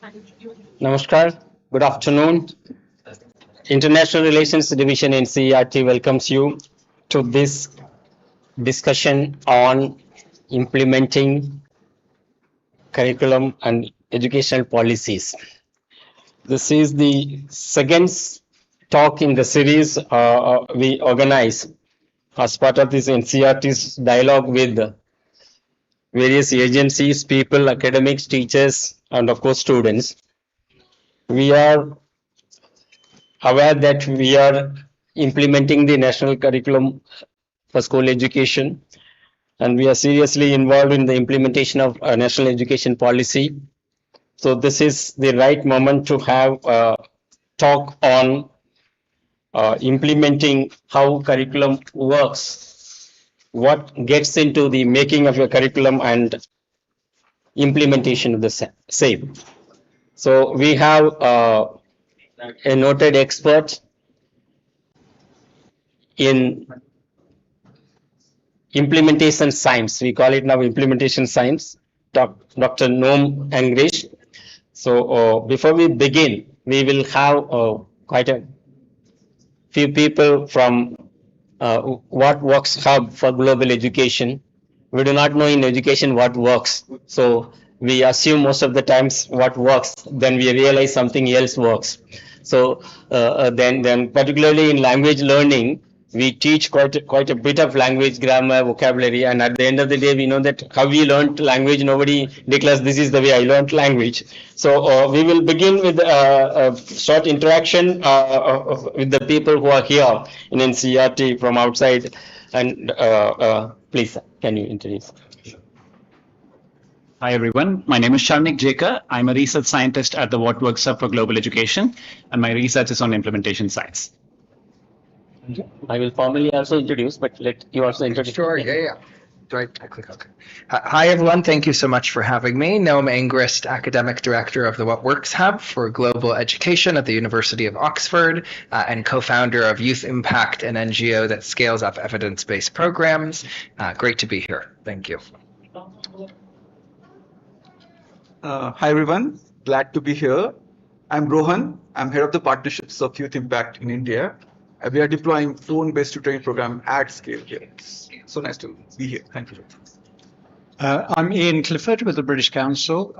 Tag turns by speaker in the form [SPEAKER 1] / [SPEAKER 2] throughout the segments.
[SPEAKER 1] Namaskar. Good afternoon. International Relations Division NCERT welcomes you to this discussion on implementing curriculum and educational policies. This is the second talk in the series we organize as part of this NCERT's dialogue with various agencies, people, academics, teachers, and of course students. We are aware that we are implementing the national curriculum for school education, and we are seriously involved in the implementation of a national education policy. So this is the right moment to have a talk on implementing how curriculum works, what gets into the making of your curriculum and implementation of the same. So we have a noted expert in implementation science. We call it now implementation science, Dr. Noam Angrish. So before we begin, we will have quite a few people from What Works Hub for Global Education. We do not know in education what works. So we assume most of the times what works, then we realize something else works. So then particularly in language learning, we teach quite a bit of language, grammar, vocabulary, and at the end of the day, we know that how we learned language, nobody declares this is the way I learned language. So we will begin with a short interaction with the people who are here in NCERT from outside. And please, can you introduce?
[SPEAKER 2] Hi everyone, my name is Sharnik Jeka. I'm a research scientist at the What Works Hub for Global Education, and my research is on implementation science.
[SPEAKER 1] I will formally also introduce, but let you also introduce.
[SPEAKER 3] Sure, yeah. Do I click OK? Hi, everyone. Thank you so much for having me. Noam Angrist, Academic Director of the What Works Hub for Global Education at the University of Oxford and co-founder of Youth Impact, an NGO that scales up evidence-based programs. Great to be here. Thank you.
[SPEAKER 4] Hi, everyone. Glad to be here. I'm Rohan. I'm head of the partnerships of Youth Impact in India. We are deploying phone-based tutoring program at scale here. So nice to be here. Thank you.
[SPEAKER 5] I'm Ian Clifford with the British Council.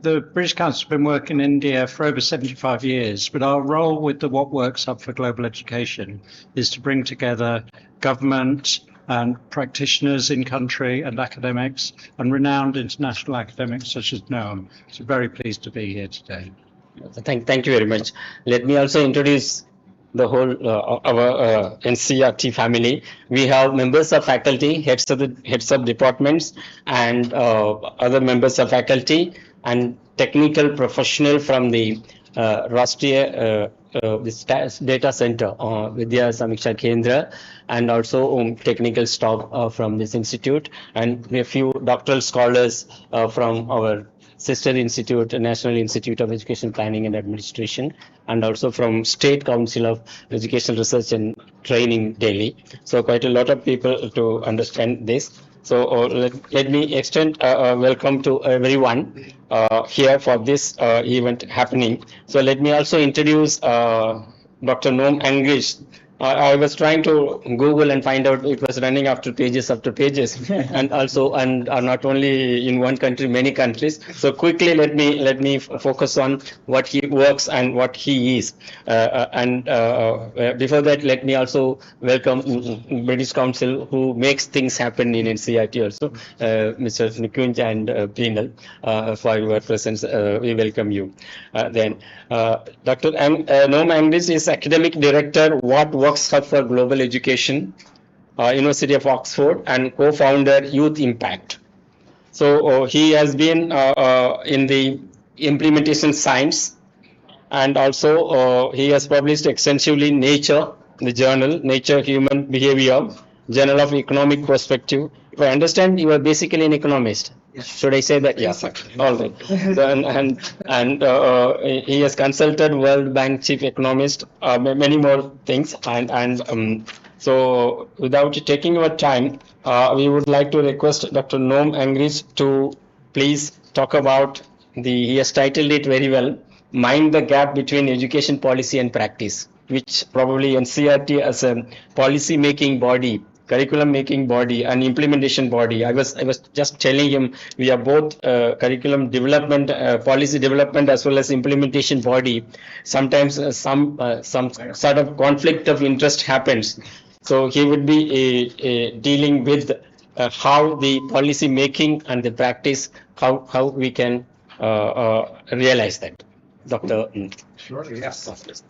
[SPEAKER 5] The British Council has been working in India for over 75 years, but our role with the What Works Hub for Global Education is to bring together government and practitioners in country and academics and renowned international academics such as Noam. So very pleased to be here today.
[SPEAKER 1] Thank you very much. Let me also introduce the whole our NCERT family. We have members of faculty, heads of departments, and other members of faculty, and technical professional from the Rashtriya Data Center, Vidya Samiksha Kendra, and also technical staff from this institute, and a few doctoral scholars from our sister institute, National Institute of Education Planning and Administration, and also from State Council of Educational Research and Training, Delhi. So quite a lot of people to understand this. So let me extend welcome to everyone here for this event happening. So let me also introduce Dr. Noam Angrish. I was trying to Google and find out it was running after pages, and also not only in one country, many countries. So quickly, let me focus on what he works and what he is. Before that, let me also welcome British Council, who makes things happen in NCERT also, Mr. Nikunj and Prenal, for your presence. We welcome you. Then Dr. Noam Angrish is Academic Director, What Works Hub for Global Education, University of Oxford, and co-founder Youth Impact. So he has been in the implementation science, and also he has published extensively in Nature, the journal, Nature Human Behavior, Journal of Economic Perspective. If I understand, you are basically an economist. Yes. Should I say that? Yes. All right. And he has consulted World Bank chief economist, many more things. So without taking your time, we would like to request Dr. Noam Angrish to please talk about he has titled it very well, Mind the Gap Between Education Policy and Practice, which probably NCERT as a policy making body, curriculum making body and implementation body. I was just telling him we are both curriculum development, policy development as well as implementation body. Sometimes some sort of conflict of interest happens. So he would be dealing with how the policy making and the practice, how we can realize that. Dr.
[SPEAKER 3] Sure, yes.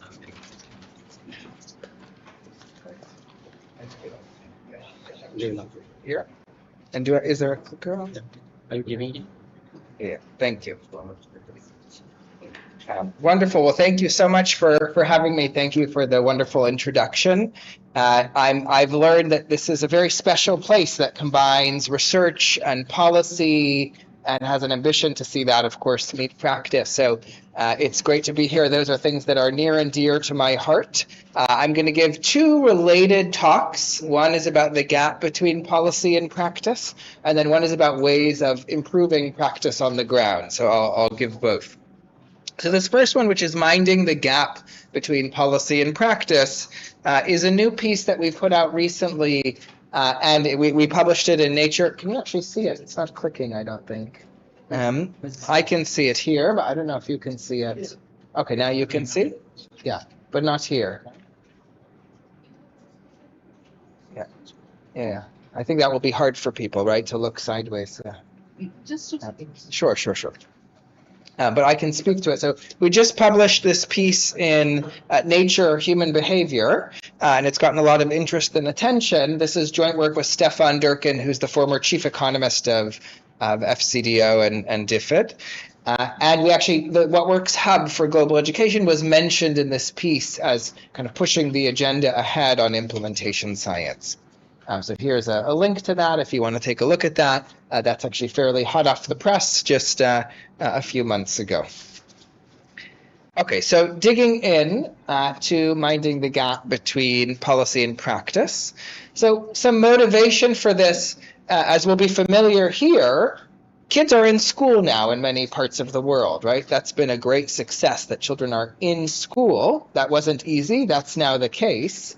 [SPEAKER 3] Here. And is there a clicker on?
[SPEAKER 1] Are you giving it?
[SPEAKER 3] Yeah, thank you. Wonderful. Well, thank you so much for having me. Thank you for the wonderful introduction. I've learned that this is a very special place that combines research and policy and has an ambition to see that, of course, meet practice. So it's great to be here. Those are things that are near and dear to my heart. I'm going to give two related talks. One is about the gap between policy and practice, and then one is about ways of improving practice on the ground. So I'll give both. So this first one, which is minding the gap between policy and practice, is a new piece that we put out recently, and we published it in Nature. Can you actually see it? It's not clicking, I don't think. I can see it here, but I don't know if you can see it. Okay, now you can see? Yeah, but not here. Yeah. I think that will be hard for people, right, to look sideways. Sure. But I can speak to it. So we just published this piece in Nature Human Behavior, and it's gotten a lot of interest and attention. This is joint work with Stefan Durkin, who's the former chief economist of FCDO and DFID. And we actually, the What Works Hub for Global Education was mentioned in this piece as kind of pushing the agenda ahead on implementation science. So here's a link to that if you want to take a look at that. That's actually fairly hot off the press just a few months ago. Okay, so digging in to minding the gap between policy and practice. So some motivation for this, as will be familiar here, kids are in school now in many parts of the world, right? That's been a great success that children are in school. That wasn't easy. That's now the case.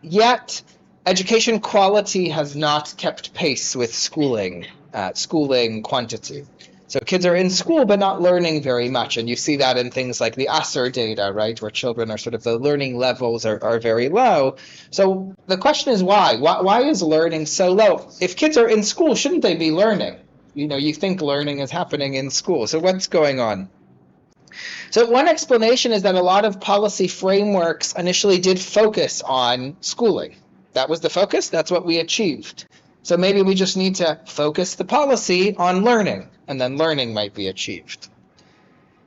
[SPEAKER 3] Yet, education quality has not kept pace with schooling quantity. So kids are in school but not learning very much, and you see that in things like the ASER data, right, where children are sort of the learning levels are very low. So the question is why? Why is learning so low? If kids are in school, shouldn't they be learning? You know, you think learning is happening in school. So what's going on? So one explanation is that a lot of policy frameworks initially did focus on schooling. That was the focus. That's what we achieved. So maybe we just need to focus the policy on learning, and then learning might be achieved.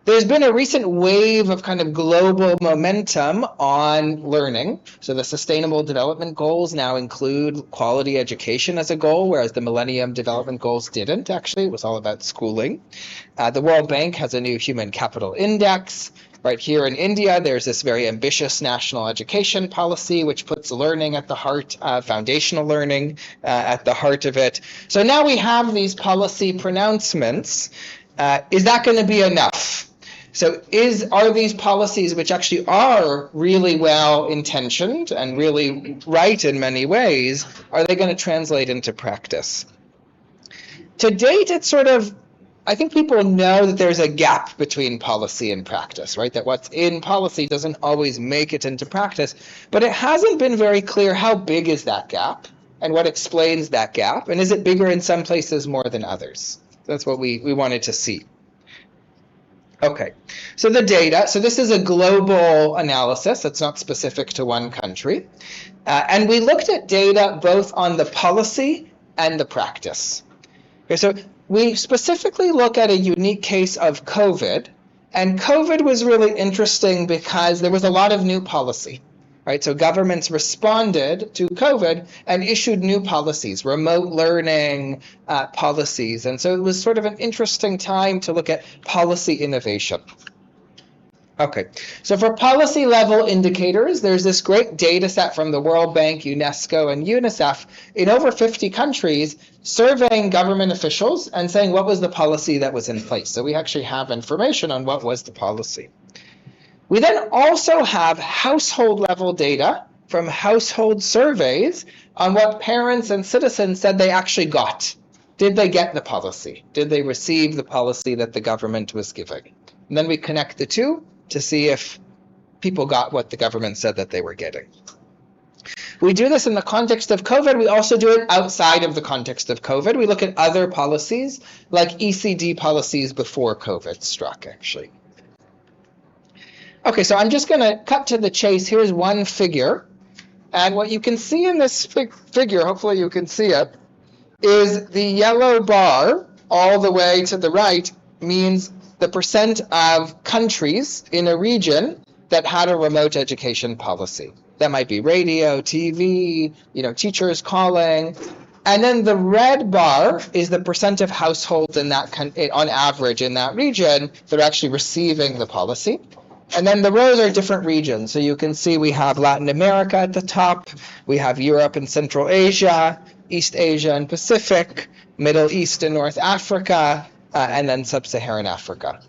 [SPEAKER 3] There's been a recent wave of kind of global momentum on learning. So the Sustainable Development Goals now include quality education as a goal, whereas the Millennium Development Goals didn't, actually. It was all about schooling. The World Bank has a new Human Capital Index. Right here in India, there's this very ambitious national education policy, which puts learning at the heart, foundational learning at the heart of it. So now we have these policy pronouncements. Is that going to be enough? So are these policies, which actually are really well intentioned and really right in many ways, are they going to translate into practice? To date, it's sort of, I think people know that there's a gap between policy and practice, right? That what's in policy doesn't always make it into practice, but it hasn't been very clear how big is that gap and what explains that gap, and is it bigger in some places more than others? That's what we wanted to see. Okay, so the data, so this is a global analysis that's not specific to one country, and we looked at data both on the policy and the practice. Okay, so we specifically look at a unique case of COVID, and COVID was really interesting because there was a lot of new policy, right? So governments responded to COVID and issued new policies, remote learning policies, and so it was sort of an interesting time to look at policy innovation. Okay, so for policy level indicators, there's this great data set from the World Bank, UNESCO, and UNICEF in over 50 countries surveying government officials and saying what was the policy that was in place. So we actually have information on what was the policy. We then also have household level data from household surveys on what parents and citizens said they actually got. Did they get the policy? Did they receive the policy that the government was giving? And then we connect the two to see if people got what the government said that they were getting. We do this in the context of COVID. We also do it outside of the context of COVID. We look at other policies, like ECD policies before COVID struck, actually. Okay, so I'm just going to cut to the chase. Here's one figure. And what you can see in this figure, hopefully you can see it, is the yellow bar all the way to the right means the percent of countries in a region that had a remote education policy. That might be radio, TV, teachers calling. And then the red bar is the percent of households in that on average in that region that are actually receiving the policy. And then the rows are different regions. So you can see we have Latin America at the top, we have Europe and Central Asia, East Asia and Pacific, Middle East and North Africa, and then Sub-Saharan Africa.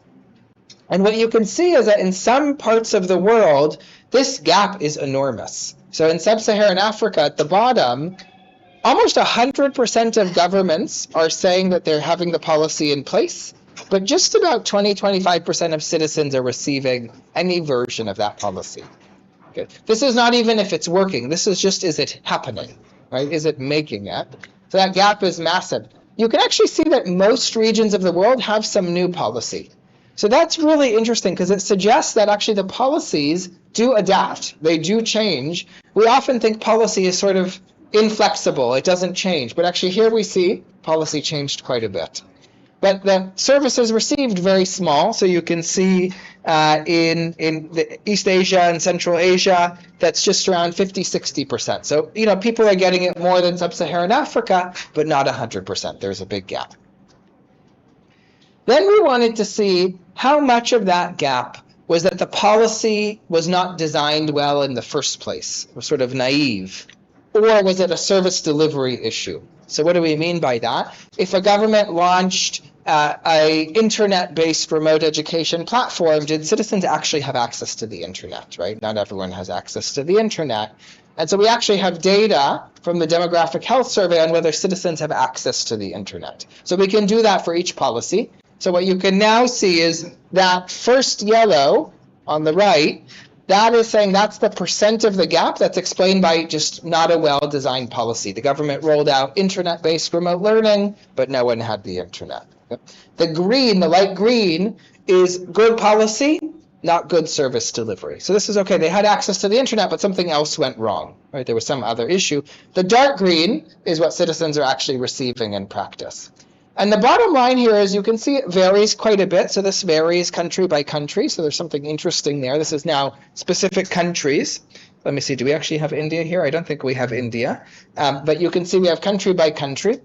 [SPEAKER 3] And what you can see is that in some parts of the world, this gap is enormous. So in Sub-Saharan Africa at the bottom, almost 100% of governments are saying that they're having the policy in place, but just about 20-25% of citizens are receiving any version of that policy. Okay. This is not even if it's working. This is just, is it happening? Right? Is it making it? So that gap is massive. You can actually see that most regions of the world have some new policy. So that's really interesting because it suggests that actually the policies do adapt. They do change. We often think policy is sort of inflexible. It doesn't change. But actually here we see policy changed quite a bit. But the services received very small. So you can see in the East Asia and Central Asia, that's just around 50-60%. So, people are getting it more than Sub-Saharan Africa, but not 100%. There's a big gap. Then we wanted to see how much of that gap was that the policy was not designed well in the first place, was sort of naive, or was it a service delivery issue? So what do we mean by that? If a government launched a internet-based remote education platform, did citizens actually have access to the internet, right? Not everyone has access to the internet. And so we actually have data from the Demographic Health Survey on whether citizens have access to the internet. So we can do that for each policy. So what you can now see is that first yellow on the right, that is saying that's the percent of the gap that's explained by just not a well-designed policy. The government rolled out internet-based remote learning, but no one had the internet. The green, the light green, is good policy, not good service delivery. So this is okay. They had access to the internet, but something else went wrong, right? There was some other issue. The dark green is what citizens are actually receiving in practice. And the bottom line here is you can see it varies quite a bit. So this varies country by country. So there's something interesting there. This is now specific countries. Let me see. Do we actually have India here? I don't think we have India. But you can see we have country by country.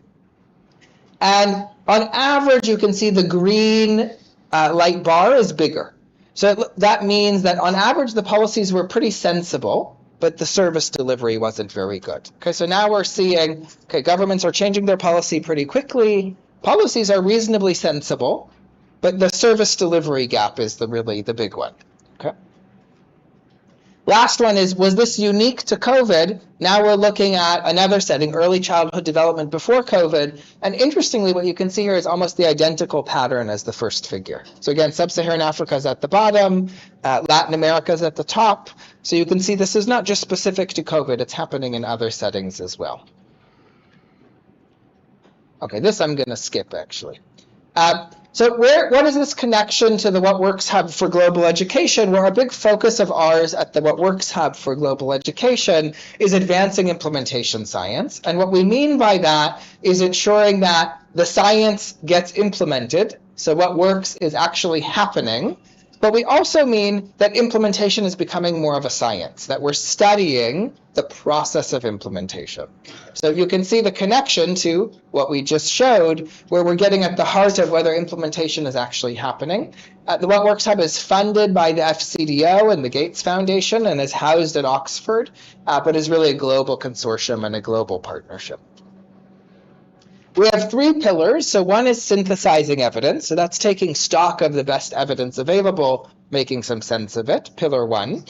[SPEAKER 3] And on average, you can see the green light bar is bigger. So that means that on average, the policies were pretty sensible, but the service delivery wasn't very good. Okay, so now we're seeing, governments are changing their policy pretty quickly. Policies are reasonably sensible, but the service delivery gap is really the big one. Okay. Last one is, was this unique to COVID? Now we're looking at another setting, early childhood development before COVID. And interestingly, what you can see here is almost the identical pattern as the first figure. So again, Sub-Saharan Africa is at the bottom, Latin America is at the top. So you can see this is not just specific to COVID, it's happening in other settings as well. Okay, this I'm going to skip actually. So what is this connection to the What Works Hub for Global Education? Where a big focus of ours at the What Works Hub for Global Education is advancing implementation science. And what we mean by that is ensuring that the science gets implemented. So what works is actually happening. But we also mean that implementation is becoming more of a science, that we're studying the process of implementation. So you can see the connection to what we just showed, where we're getting at the heart of whether implementation is actually happening. The What Works Hub is funded by the FCDO and the Gates Foundation and is housed at Oxford, but is really a global consortium and a global partnership. We have 3 pillars. So one is synthesizing evidence. So that's taking stock of the best evidence available, making some sense of it, pillar 1.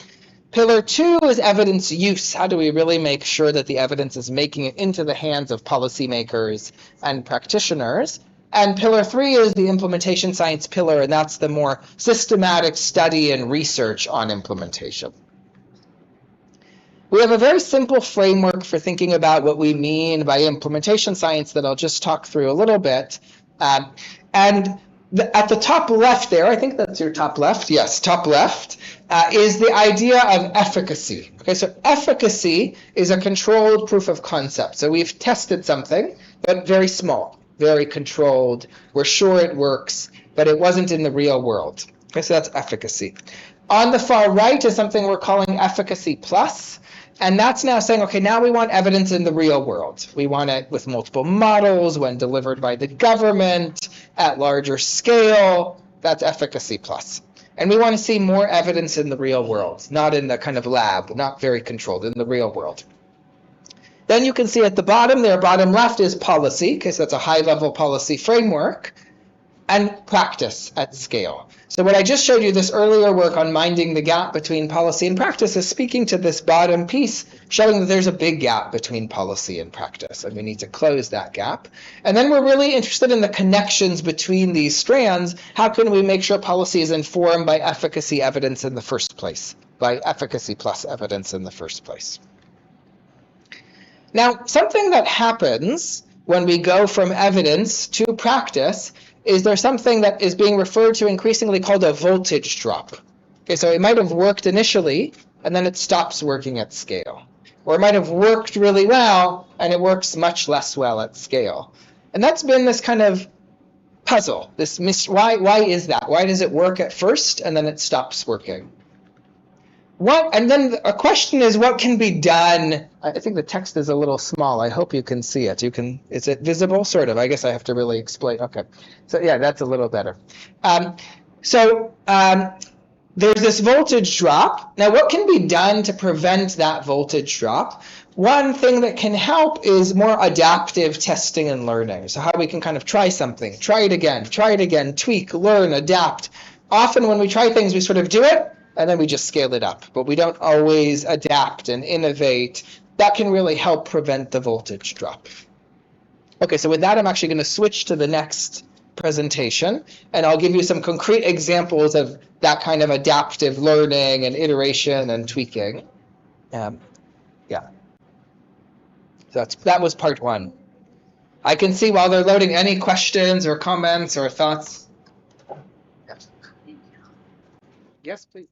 [SPEAKER 3] Pillar 2 is evidence use. How do we really make sure that the evidence is making it into the hands of policymakers and practitioners? And pillar 3 is the implementation science pillar, and that's the more systematic study and research on implementation. We have a very simple framework for thinking about what we mean by implementation science that I'll just talk through a little bit. At the top left there, I think that's your top left, yes, top left, is the idea of efficacy. Okay, so efficacy is a controlled proof of concept. So we've tested something, but very small, very controlled. We're sure it works, but it wasn't in the real world. Okay, so that's efficacy. On the far right is something we're calling efficacy plus. And that's now saying, okay, now we want evidence in the real world. We want it with multiple models, when delivered by the government, at larger scale. That's efficacy plus. And we want to see more evidence in the real world, not in the kind of lab, not very controlled, in the real world. Then you can see at the bottom there, bottom left is policy, because that's a high-level policy framework, and practice at scale. So what I just showed you, this earlier work on minding the gap between policy and practice, is speaking to this bottom piece, showing that there's a big gap between policy and practice, and we need to close that gap. And then we're really interested in the connections between these strands. How can we make sure policy is informed by efficacy evidence in the first place, by efficacy plus evidence in the first place? Now, something that happens when we go from evidence to practice is there something that is being referred to increasingly called a voltage drop. Okay, so it might have worked initially, and then it stops working at scale. Or it might have worked really well, and it works much less well at scale. And that's been this kind of puzzle. Why is that? Why does it work at first, and then it stops working? And then a question is, what can be done? I think the text is a little small. I hope you can see it. Is it visible? Sort of. I guess I have to really explain. Okay. So yeah, that's a little better. There's this voltage drop. Now, what can be done to prevent that voltage drop? One thing that can help is more adaptive testing and learning. So how we can kind of try something, try it again, tweak, learn, adapt. Often when we try things, we sort of do it, and then we just scale it up. But we don't always adapt and innovate. That can really help prevent the voltage drop. Okay, so with that, I'm actually going to switch to the next presentation, and I'll give you some concrete examples of that kind of adaptive learning and iteration and tweaking. Yeah. So that was part 1. I can see while they're loading any questions or comments or thoughts. Yes, please.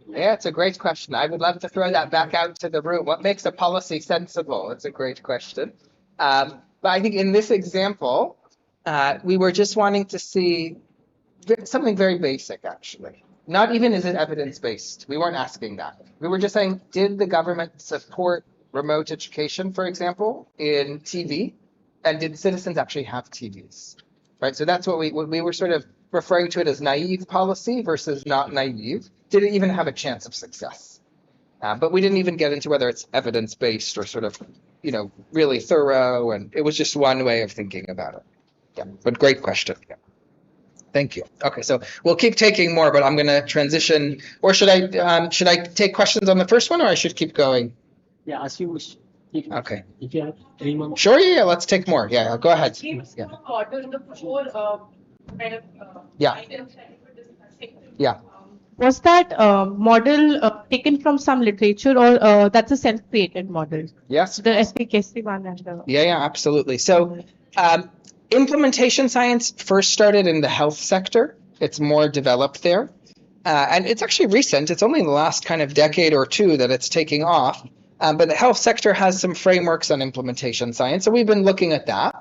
[SPEAKER 3] Yeah, it's a great question. I would love to throw that back out to the room. What makes a policy sensible? It's a great question. But I think in this example, we were just wanting to see something very basic, actually. Not even is it evidence-based. We weren't asking that. We were just saying, did the government support remote education, for example, in TV? And did citizens actually have TVs? Right. So that's what we were sort of referring to it as naive policy versus not naive. Did it even have a chance of success? But we didn't even get into whether it's evidence-based or sort of, really thorough. And it was just one way of thinking about it. Yeah, but great question. Yeah. Thank you. Okay, so we'll keep taking more, but I'm going to transition. Or should I take questions on the first one, or I should keep going?
[SPEAKER 6] Yeah, as you wish.
[SPEAKER 3] Okay.
[SPEAKER 6] If you have any more.
[SPEAKER 3] Sure. Yeah. Let's take more. Yeah. Go ahead. Yeah. Yeah. Yeah.
[SPEAKER 7] Was that model taken from some literature, or that's a self-created model?
[SPEAKER 3] Yes.
[SPEAKER 7] The efficacy one and the...
[SPEAKER 3] Yeah, absolutely. So implementation science first started in the health sector. It's more developed there. And it's actually recent. It's only in the last kind of decade or two that it's taking off. But the health sector has some frameworks on implementation science. So we've been looking at that.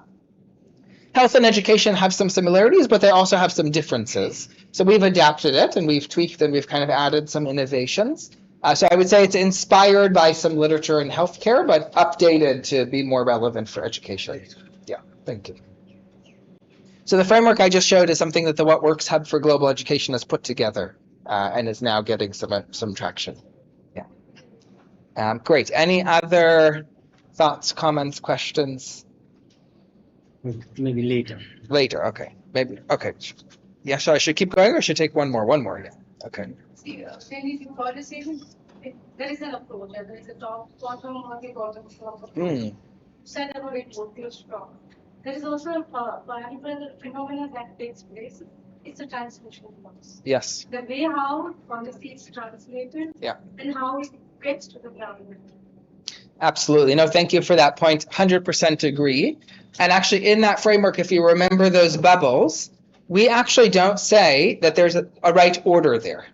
[SPEAKER 3] health and education have some similarities, but they also have some differences. So we've adapted it and we've tweaked and we've kind of added some innovations. So I would say it's inspired by some literature in healthcare, but updated to be more relevant for education. Yeah, thank you. So the framework I just showed is something that the What Works Hub for Global Education has put together and is now getting some traction. Yeah. Great. Any other thoughts, comments, questions?
[SPEAKER 6] Maybe later.
[SPEAKER 3] Later, okay. Maybe, okay. Yeah, so I should keep going or should take one more? One more, yeah. Okay.
[SPEAKER 8] See, when you policy, there is an approach, there is a top bottom or the bottom top. Set up a report, close top. There is also a variable phenomenon that takes place. It's a transmission loss.
[SPEAKER 3] Yes.
[SPEAKER 8] The way how policy is translated,
[SPEAKER 3] yeah,
[SPEAKER 8] and how it gets to the ground.
[SPEAKER 3] Absolutely. No, thank you for that point. 100% agree. And actually, in that framework, if you remember those bubbles, we actually don't say that there's a right order there.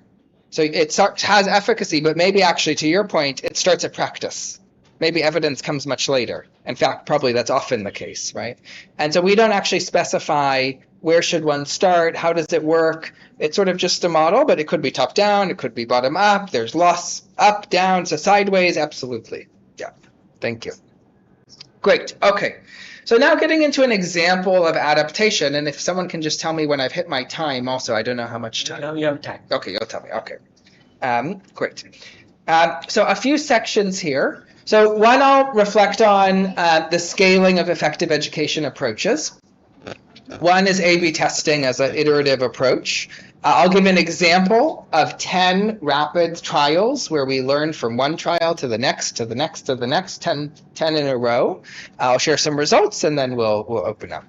[SPEAKER 3] So it has efficacy, but maybe actually, to your point, it starts at practice. Maybe evidence comes much later. In fact, probably that's often the case, right? And so we don't actually specify where should one start, how does it work. It's sort of just a model, but it could be top down, it could be bottom up, there's loss, up, down, so sideways, absolutely. Yeah, thank you. Great, okay. So now getting into an example of adaptation, and if someone can just tell me when I've hit my time also, I don't know how much time.
[SPEAKER 6] You have time.
[SPEAKER 3] Okay, you'll tell me, okay. Great. So a few sections here. So one, I'll reflect on the scaling of effective education approaches. One is A/B testing as an iterative approach. I'll give an example of 10 rapid trials where we learn from one trial to the next, to the next, to the next, 10 in a row. I'll share some results and then we'll open up.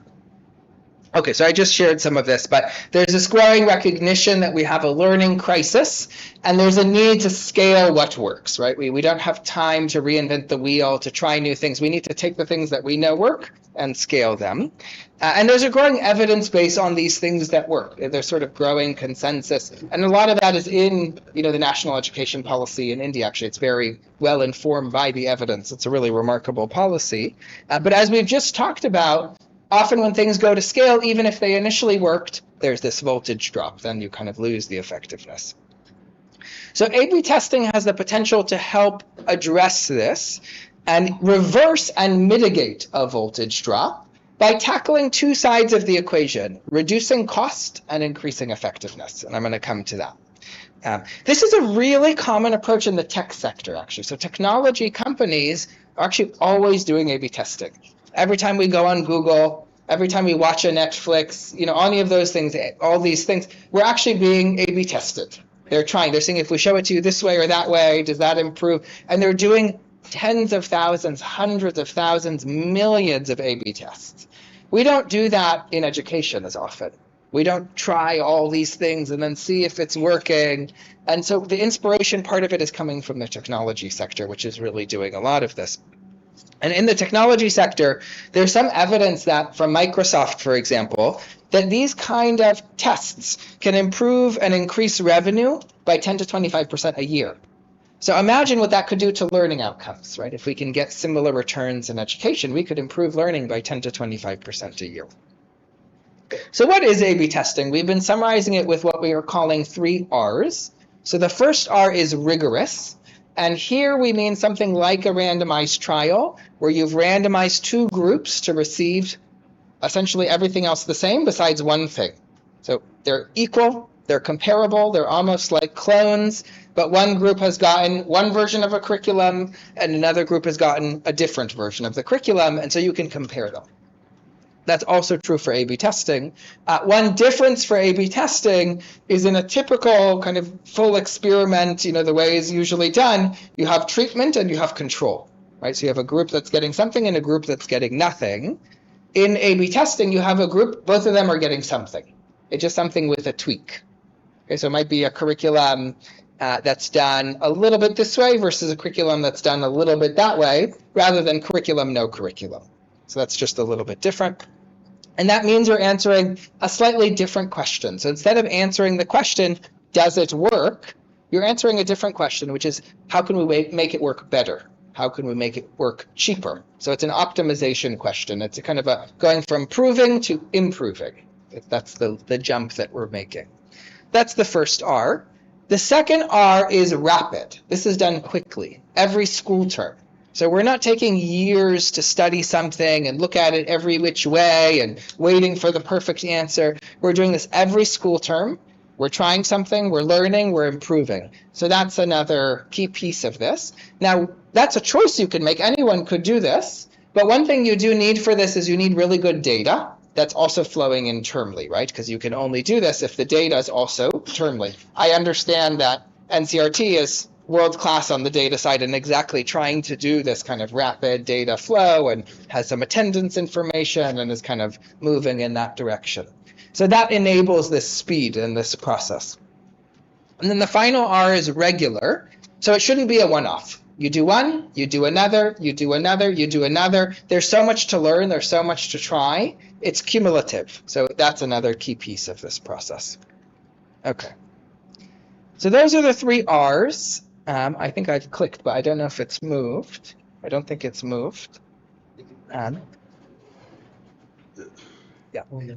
[SPEAKER 3] Okay, so I just shared some of this, but there's this growing recognition that we have a learning crisis and there's a need to scale what works, right? We don't have time to reinvent the wheel, to try new things. We need to take the things that we know work and scale them. And there's a growing evidence base on these things that work. There's sort of growing consensus. And a lot of that is in, the national education policy in India. Actually, it's very well informed by the evidence. It's a really remarkable policy. But as we've just talked about, often when things go to scale, even if they initially worked, there's this voltage drop. Then you kind of lose the effectiveness. So A/B testing has the potential to help address this and reverse and mitigate a voltage drop by tackling two sides of the equation, reducing cost and increasing effectiveness. And I'm going to come to that. This is a really common approach in the tech sector, actually. So technology companies are actually always doing A/B testing. Every time we go on Google, every time we watch a Netflix, any of those things, all these things, we're actually being A/B tested. They're seeing if we show it to you this way or that way, does that improve? And they're doing tens of thousands, hundreds of thousands, millions of A/B tests. We don't do that in education as often. We don't try all these things and then see if it's working. And so the inspiration part of it is coming from the technology sector, which is really doing a lot of this. And in the technology sector, there's some evidence that from Microsoft, for example, that these kind of tests can improve and increase revenue by 10 to 25% a year. So imagine what that could do to learning outcomes, right? If we can get similar returns in education, we could improve learning by 10 to 25% a year. So what is A/B testing? We've been summarizing it with what we are calling 3 R's. So the first R is rigorous. And here we mean something like a randomized trial where you've randomized 2 groups to receive essentially everything else the same besides one thing. So they're equal, they're comparable, they're almost like clones, but one group has gotten one version of a curriculum and another group has gotten a different version of the curriculum, and so you can compare them. That's also true for A/B testing. One difference for A/B testing is in a typical kind of full experiment, the way it's usually done, you have treatment and you have control, right? So you have a group that's getting something and a group that's getting nothing. In A/B testing, you have a group, both of them are getting something. It's just something with a tweak. Okay, so it might be a curriculum that's done a little bit this way versus a curriculum that's done a little bit that way, rather than curriculum, no curriculum. So that's just a little bit different. And that means we're answering a slightly different question. So instead of answering the question, does it work? You're answering a different question, which is, how can we make it work better? How can we make it work cheaper? So it's an optimization question. It's a kind of a going from proving to improving. That's the jump that we're making. That's the first R. The second R is rapid. This is done quickly, every school term. So we're not taking years to study something and look at it every which way and waiting for the perfect answer. We're doing this every school term. We're trying something, we're learning, we're improving. So that's another key piece of this. Now, that's a choice you can make. Anyone could do this. But one thing you do need for this is you need really good data that's also flowing internally, right? Because you can only do this if the data is also termly. I understand that NCERT is world class on the data side and exactly trying to do this kind of rapid data flow and has some attendance information and is kind of moving in that direction. So that enables this speed in this process. And then the final R is regular. So it shouldn't be a one-off. You do one, you do another, you do another, you do another. There's so much to learn, there's so much to try. It's cumulative. So that's another key piece of this process. Okay. So those are the three R's. I think I've clicked, but I don't know if it's moved. I don't think it's moved. Yeah.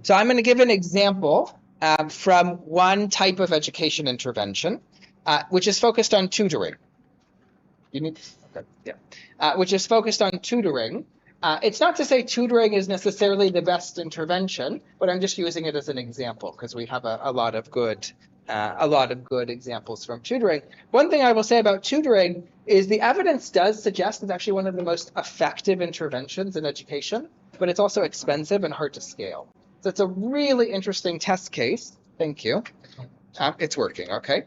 [SPEAKER 3] So I'm going to give an example from one type of education intervention, which is focused on tutoring. You need, okay, yeah. Which is focused on tutoring. It's not to say tutoring is necessarily the best intervention, but I'm just using it as an example because we have a lot of good examples from tutoring. One thing I will say about tutoring is the evidence does suggest it's actually one of the most effective interventions in education, but it's also expensive and hard to scale. So it's a really interesting test case. Thank you. It's working, okay.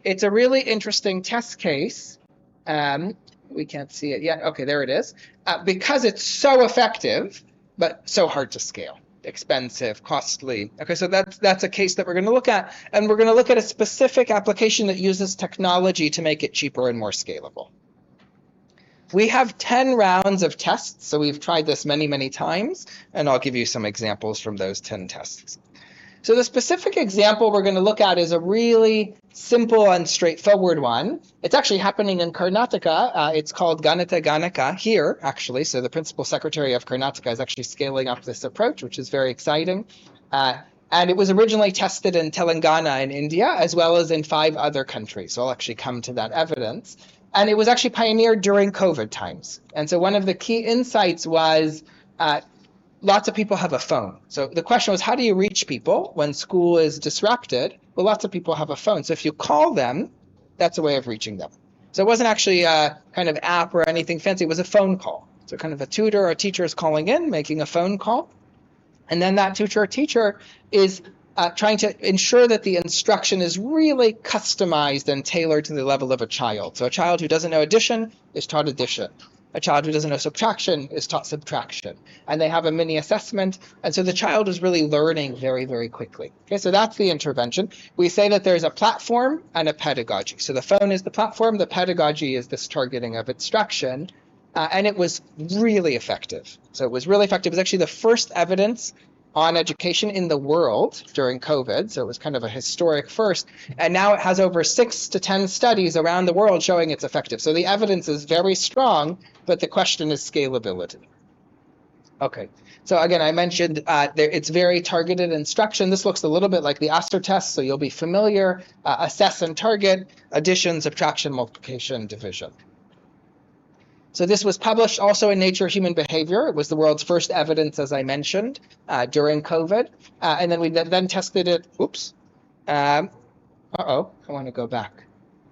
[SPEAKER 3] It's a really interesting test case. We can't see it yet. Okay, there it is. Because it's so effective, but so hard to scale. Expensive, costly. Okay, so that's a case that we're going to look at, and we're going to look at a specific application that uses technology to make it cheaper and more scalable. We have 10 rounds of tests, so we've tried this many, many times, and I'll give you some examples from those 10 tests. So the specific example we're going to look at is a really simple and straightforward one. It's actually happening in Karnataka. It's called Ganata Ganaka here, actually. So the principal secretary of Karnataka is actually scaling up this approach, which is very exciting. And it was originally tested in Telangana in India, as well as in 5 other countries. So I'll actually come to that evidence. And it was actually pioneered during COVID times. And so one of the key insights was lots of people have a phone. So the question was, how do you reach people when school is disrupted? Well, lots of people have a phone. So if you call them, that's a way of reaching them. So it wasn't actually a kind of app or anything fancy. It was a phone call. So kind of a tutor or a teacher is calling in, making a phone call. And then that tutor or teacher is trying to ensure that the instruction is really customized and tailored to the level of a child. So a child who doesn't know addition is taught addition. A child who doesn't know subtraction is taught subtraction. And they have a mini assessment. And so the child is really learning very, very quickly. Okay, so that's the intervention. We say that there's a platform and a pedagogy. So the phone is the platform. The pedagogy is this targeting of instruction. And it was really effective. So it was really effective. It was actually the first evidence on education in the world during COVID. So it was kind of a historic first. And now it has over 6 to 10 studies around the world showing it's effective. So the evidence is very strong, but the question is scalability. Okay. So again, I mentioned it's very targeted instruction. This looks a little bit like the Astor test, so you'll be familiar. Assess and target, addition, subtraction, multiplication, division. So this was published also in Nature Human Behavior. It was the world's first evidence, as I mentioned, during COVID. And then we then tested it. Oops. I want to go back.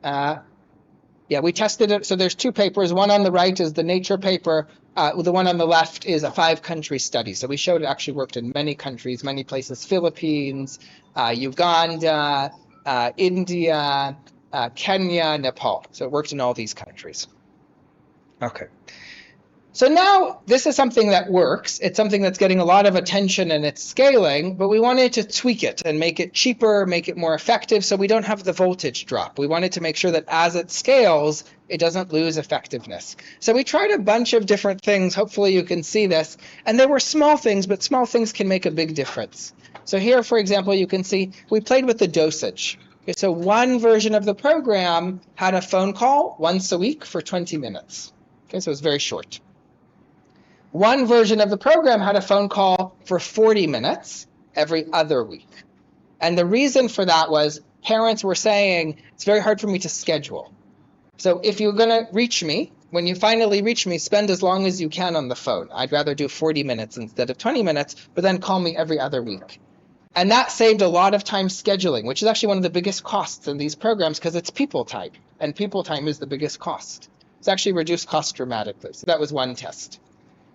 [SPEAKER 3] Yeah, we tested it. So there's 2 papers. One on the right is the Nature paper. The one on the left is a 5-country study. So we showed it actually worked in many countries, many places: Philippines, Uganda, India, Kenya, Nepal. So it worked in all these countries. Okay. So now this is something that works. It's something that's getting a lot of attention and it's scaling, but we wanted to tweak it and make it cheaper, make it more effective so we don't have the voltage drop. We wanted to make sure that as it scales, it doesn't lose effectiveness. So we tried a bunch of different things. Hopefully you can see this. And there were small things, but small things can make a big difference. So here, for example, you can see we played with the dosage. Okay, so one version of the program had a phone call once a week for 20 minutes. Okay, so it's very short. One version of the program had a phone call for 40 minutes every other week. And the reason for that was parents were saying, it's very hard for me to schedule. So if you're going to reach me, when you finally reach me, spend as long as you can on the phone. I'd rather do 40 minutes instead of 20 minutes, but then call me every other week. And that saved a lot of time scheduling, which is actually one of the biggest costs in these programs because it's people time, and people time is the biggest cost. It's actually reduced cost dramatically. So that was one test.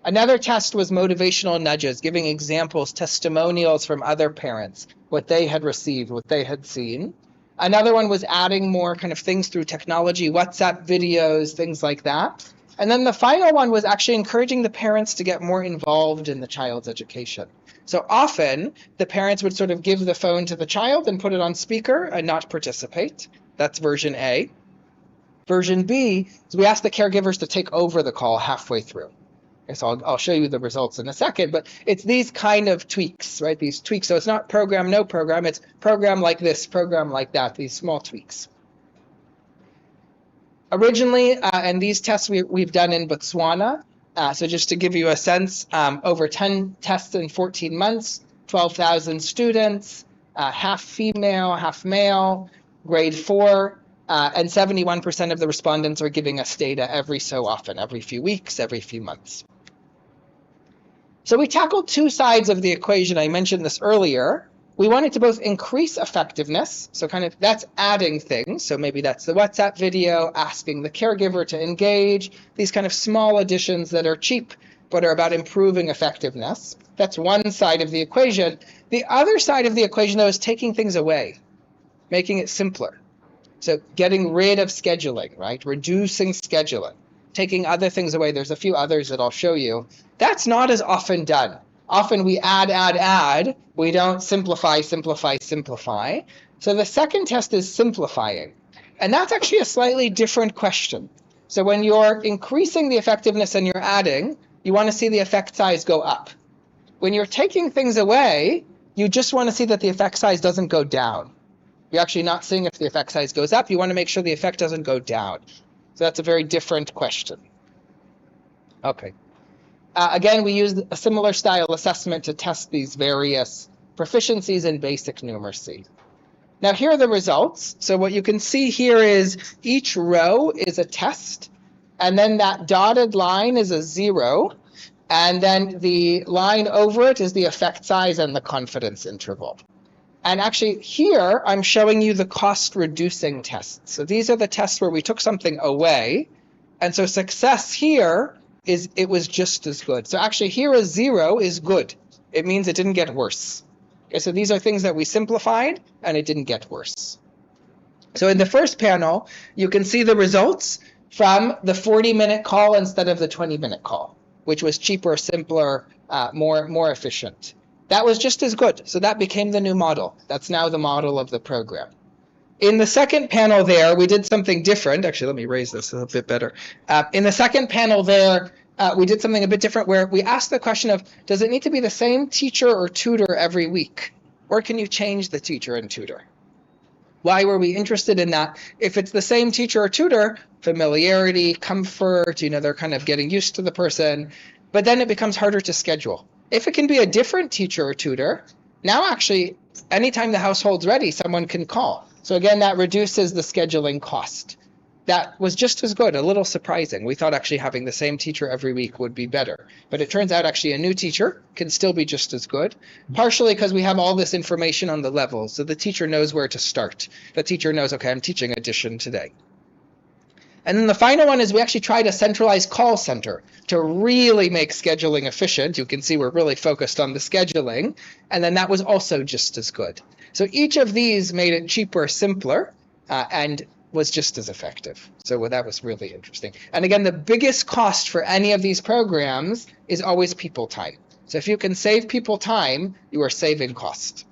[SPEAKER 3] Another test was motivational nudges, giving examples, testimonials from other parents, what they had received, what they had seen. Another one was adding more kind of things through technology, WhatsApp videos, things like that. And then the final one was actually encouraging the parents to get more involved in the child's education. So often the parents would sort of give the phone to the child and put it on speaker and not participate. That's version A. Version B is we ask the caregivers to take over the call halfway through. Okay, so I'll show you the results in a second, but it's these kind of tweaks, right? These tweaks. So it's not program, no program. It's program like this, program like that, these small tweaks. Originally, and these tests we've done in Botswana. So just to give you a sense, over 10 tests in 14 months, 12,000 students, half female, half male, grade 4, and 71% of the respondents are giving us data every so often, every few weeks, every few months. So we tackled two sides of the equation. I mentioned this earlier. We wanted to both increase effectiveness, so kind of that's adding things. So maybe that's the WhatsApp video, asking the caregiver to engage, these kind of small additions that are cheap, but are about improving effectiveness. That's one side of the equation. The other side of the equation, though, is taking things away, making it simpler. So getting rid of scheduling, right? Reducing scheduling, taking other things away. There's a few others that I'll show you. That's not as often done. Often we add. We don't simplify. So the second test is simplifying. And that's actually a slightly different question. So when you're increasing the effectiveness and you're adding, you want to see the effect size go up. When you're taking things away, you just want to see that the effect size doesn't go down. You're actually not seeing if the effect size goes up. You want to make sure the effect doesn't go down. So that's a very different question. Okay. Again, we used a similar style assessment to test these various proficiencies in basic numeracy. Now here are the results. So what you can see here is each row is a test, and then that dotted line is a 0, and then the line over it is the effect size and the confidence interval. And actually here I'm showing you the cost reducing tests. So these are the tests where we took something away, and so success here is it was just as good. So actually here a 0 is good. It means it didn't get worse. Okay, so these are things that we simplified and it didn't get worse. So in the first panel, you can see the results from the 40-minute call instead of the 20-minute call, which was cheaper, simpler, more efficient. That was just as good. So that became the new model. That's now the model of the program. In the second panel there, we did something different. Actually, let me raise this a bit better. In the second panel there, we did something a bit different where we asked the question of, does it need to be the same teacher or tutor every week? Or can you change the teacher and tutor? Why were we interested in that? If it's the same teacher or tutor, familiarity, comfort, they're kind of getting used to the person, but then it becomes harder to schedule. If it can be a different teacher or tutor, now actually, anytime the household's ready, someone can call. So again, that reduces the scheduling cost. That was just as good, a little surprising. We thought actually having the same teacher every week would be better. But it turns out actually a new teacher can still be just as good, partially because we have all this information on the levels. So the teacher knows where to start. The teacher knows, okay, I'm teaching addition today. And then the final one is we actually tried a centralized call center to really make scheduling efficient. You can see we're really focused on the scheduling. And then that was also just as good. So each of these made it cheaper, simpler, and was just as effective. So that was really interesting. And again, the biggest cost for any of these programs is always people time. So if you can save people time, you are saving cost.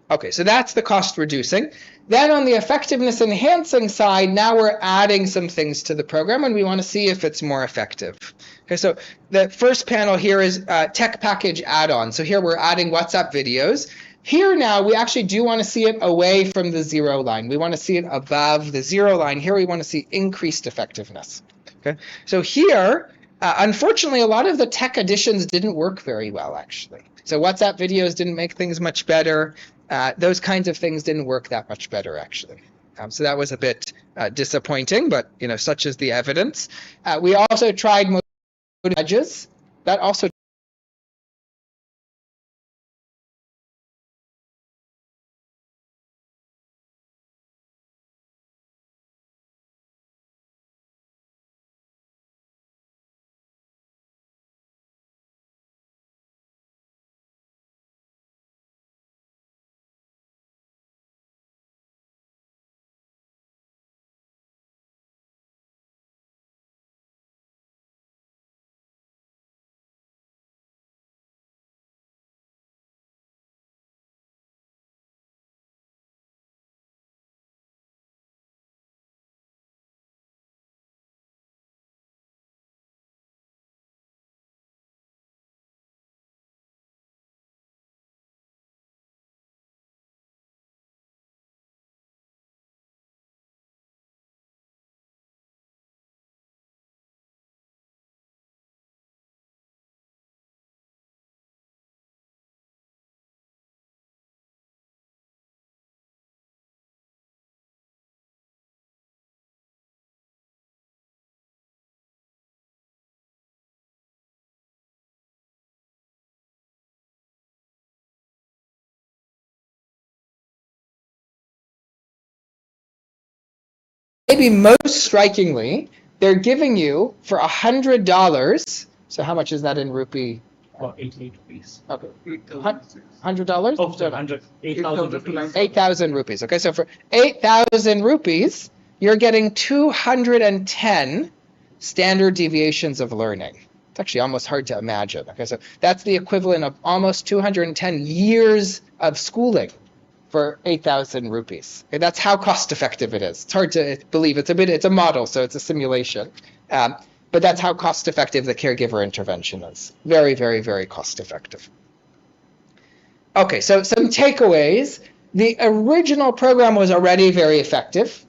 [SPEAKER 3] Okay, so that's the cost reducing. Then on the effectiveness enhancing side, now we're adding some things to the program and we want to see if it's more effective. Okay, so the first panel here is tech package add-on. So here we're adding WhatsApp videos. Here now, we actually do want to see it away from the 0 line. We want to see it above the 0 line. Here we want to see increased effectiveness. Okay, so here, unfortunately, a lot of the tech additions didn't work very well, actually. So WhatsApp videos didn't make things much better. Those kinds of things didn't work that much better, actually. So that was a bit disappointing, but such is the evidence. We also tried edges. That also maybe most strikingly, they're giving you for $100. So how much is that in rupee?
[SPEAKER 6] 88 rupees.
[SPEAKER 3] Okay, $100.
[SPEAKER 6] Oh, sorry, 100. 8,000 rupees.
[SPEAKER 3] 8,000 rupees. Okay, so for 8,000 rupees, you're getting 210 standard deviations of learning. It's actually almost hard to imagine. Okay, so that's the equivalent of almost 210 years of schooling for 8,000 rupees. Okay, that's how cost effective it is. It's hard to believe. It's a model, so it's a simulation. But that's how cost effective the caregiver intervention is. Very, very, very cost effective. Okay, so some takeaways. The original program was already very effective.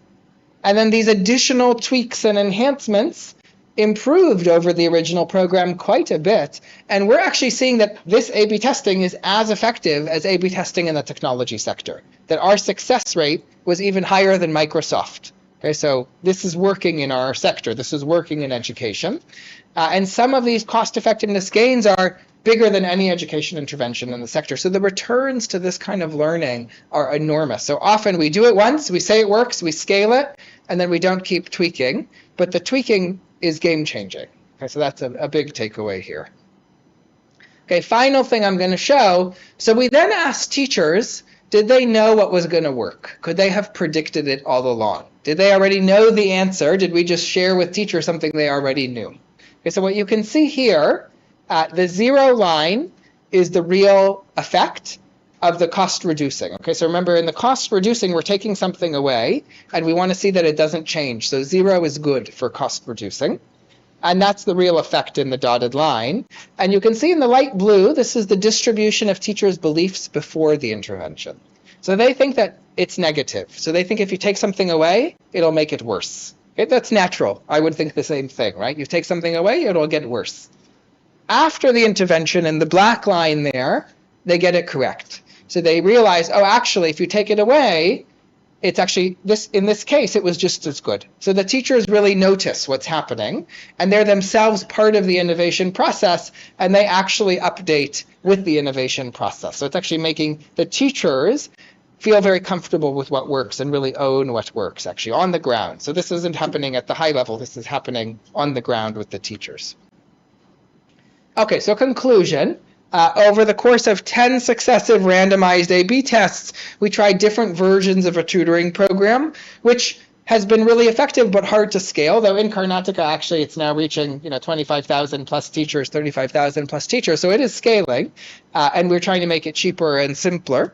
[SPEAKER 3] And then these additional tweaks and enhancements improved over the original program quite a bit. And we're actually seeing that this A/B testing is as effective as A/B testing in the technology sector, that our success rate was even higher than Microsoft. Okay, so this is working in our sector. This is working in education. And some of these cost effectiveness gains are bigger than any education intervention in the sector. So the returns to this kind of learning are enormous. So often we do it once, we say it works, we scale it, and then we don't keep tweaking. But the tweaking is game changing. Okay, so that's a big takeaway here. Okay, final thing I'm going to show. So we then asked teachers, did they know what was going to work? Could they have predicted it all along? Did they already know the answer? Did we just share with teachers something they already knew? Okay, so what you can see here, the 0 line is the real effect of the cost reducing. Okay, so remember in the cost reducing, we're taking something away and we want to see that it doesn't change. So 0 is good for cost reducing. And that's the real effect in the dotted line. And you can see in the light blue, this is the distribution of teachers' beliefs before the intervention. So they think that it's negative. So they think if you take something away, it'll make it worse. Okay, that's natural. I would think the same thing, right? You take something away, it'll get worse. After the intervention in the black line there, they get it correct. So they realize, oh, actually, if you take it away, it's actually, in this case, it was just as good. So the teachers really notice what's happening, and they're themselves part of the innovation process, and they actually update with the innovation process. So it's actually making the teachers feel very comfortable with what works and really own what works, actually, on the ground. So this isn't happening at the high level. This is happening on the ground with the teachers. Okay, so conclusion. Over the course of 10 successive randomized A/B tests, we tried different versions of a tutoring program, which has been really effective but hard to scale, though in Karnataka, actually, it's now reaching 25,000 plus teachers, 35,000 plus teachers, so it is scaling, and we're trying to make it cheaper and simpler.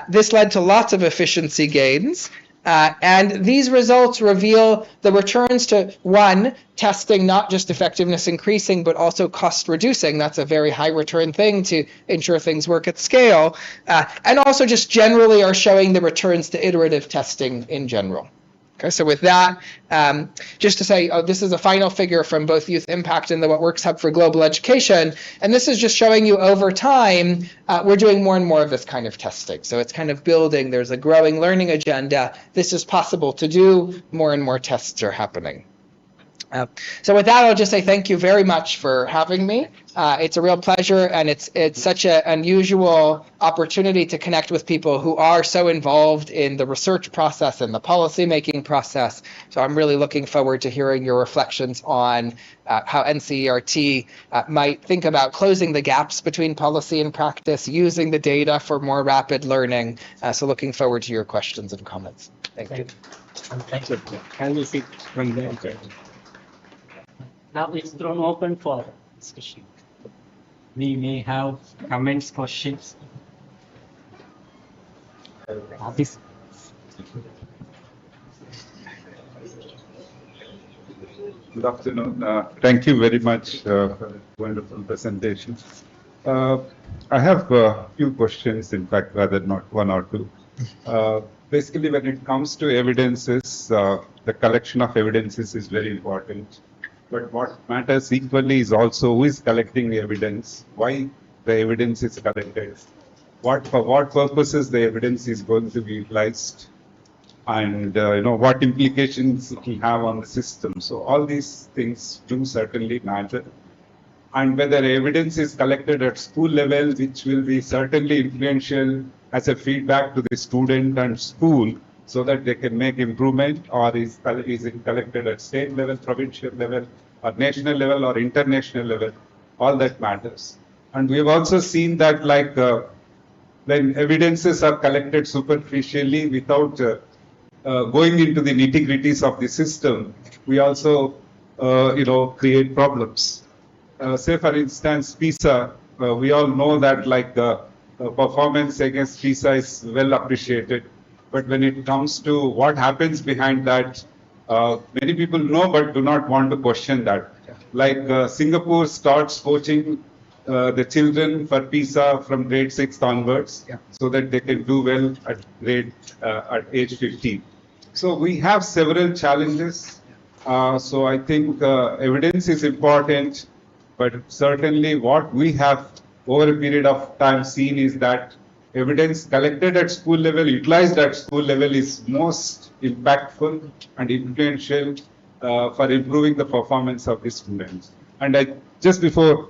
[SPEAKER 3] This led to lots of efficiency gains, And these results reveal the returns to, one, testing not just effectiveness increasing, but also cost reducing. That's a very high return thing to ensure things work at scale. And also just generally are showing the returns to iterative testing in general. Okay, so with that, just to say, this is a final figure from both Youth Impact and the What Works Hub for Global Education. And this is just showing you over time, we're doing more and more of this kind of testing. So it's kind of building, there's a growing learning agenda. This is possible to do, more and more tests are happening. So with that, I'll just say thank you very much for having me. It's a real pleasure, and it's such an unusual opportunity to connect with people who are so involved in the research process and the policy-making process. So I'm really looking forward to hearing your reflections on how NCERT might think about closing the gaps between policy and practice, using the data for more rapid learning. So looking forward to your questions and comments. Thank you.
[SPEAKER 6] Thank you. Can we see from there? Now it's thrown open for discussion. We may have comments, questions. This.
[SPEAKER 9] Good afternoon. Thank you very much for a wonderful presentation. I have a few questions, in fact, rather not one or two. Basically, when it comes to evidences, the collection of evidences is very important. But what matters equally is also who is collecting the evidence, why the evidence is collected, for what purposes the evidence is going to be utilized, and what implications it will have on the system. So all these things do certainly matter. And whether evidence is collected at school level, which will be certainly influential as a feedback to the student and school, so that they can make improvement, or is it collected at state level, provincial level, or national level, or international level? All that matters. And we have also seen that, like, when evidences are collected superficially without going into the nitty-gritties of the system, we also, create problems. Say, for instance, PISA, we all know that, like, performance against PISA is well appreciated. But when it comes to what happens behind that, many people know but do not want to question that. Like Singapore starts coaching the children for PISA from grade 6 onwards, so that they can do well at age 15. So we have several challenges. So I think evidence is important, but certainly what we have over a period of time seen is that evidence collected at school level, utilized at school level, is most impactful and influential for improving the performance of the students. And just before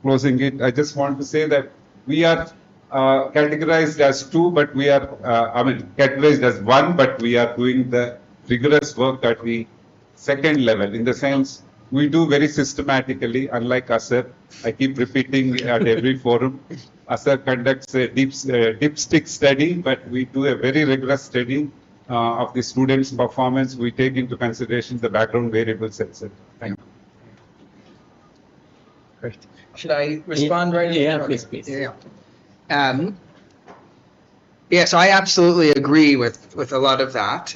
[SPEAKER 9] closing it, I just want to say that we are categorized as two, but we are, categorized as one, but we are doing the rigorous work at the second level, in the sense we do very systematically, unlike ASER. I keep repeating at every forum. ASER conducts a dipstick study, but we do a very rigorous study of the students' performance. We take into consideration the background variables, etc. Thank you.
[SPEAKER 3] Great. Should I respond right away?
[SPEAKER 6] Yeah, please.
[SPEAKER 3] Yeah, so I absolutely agree with a lot of that.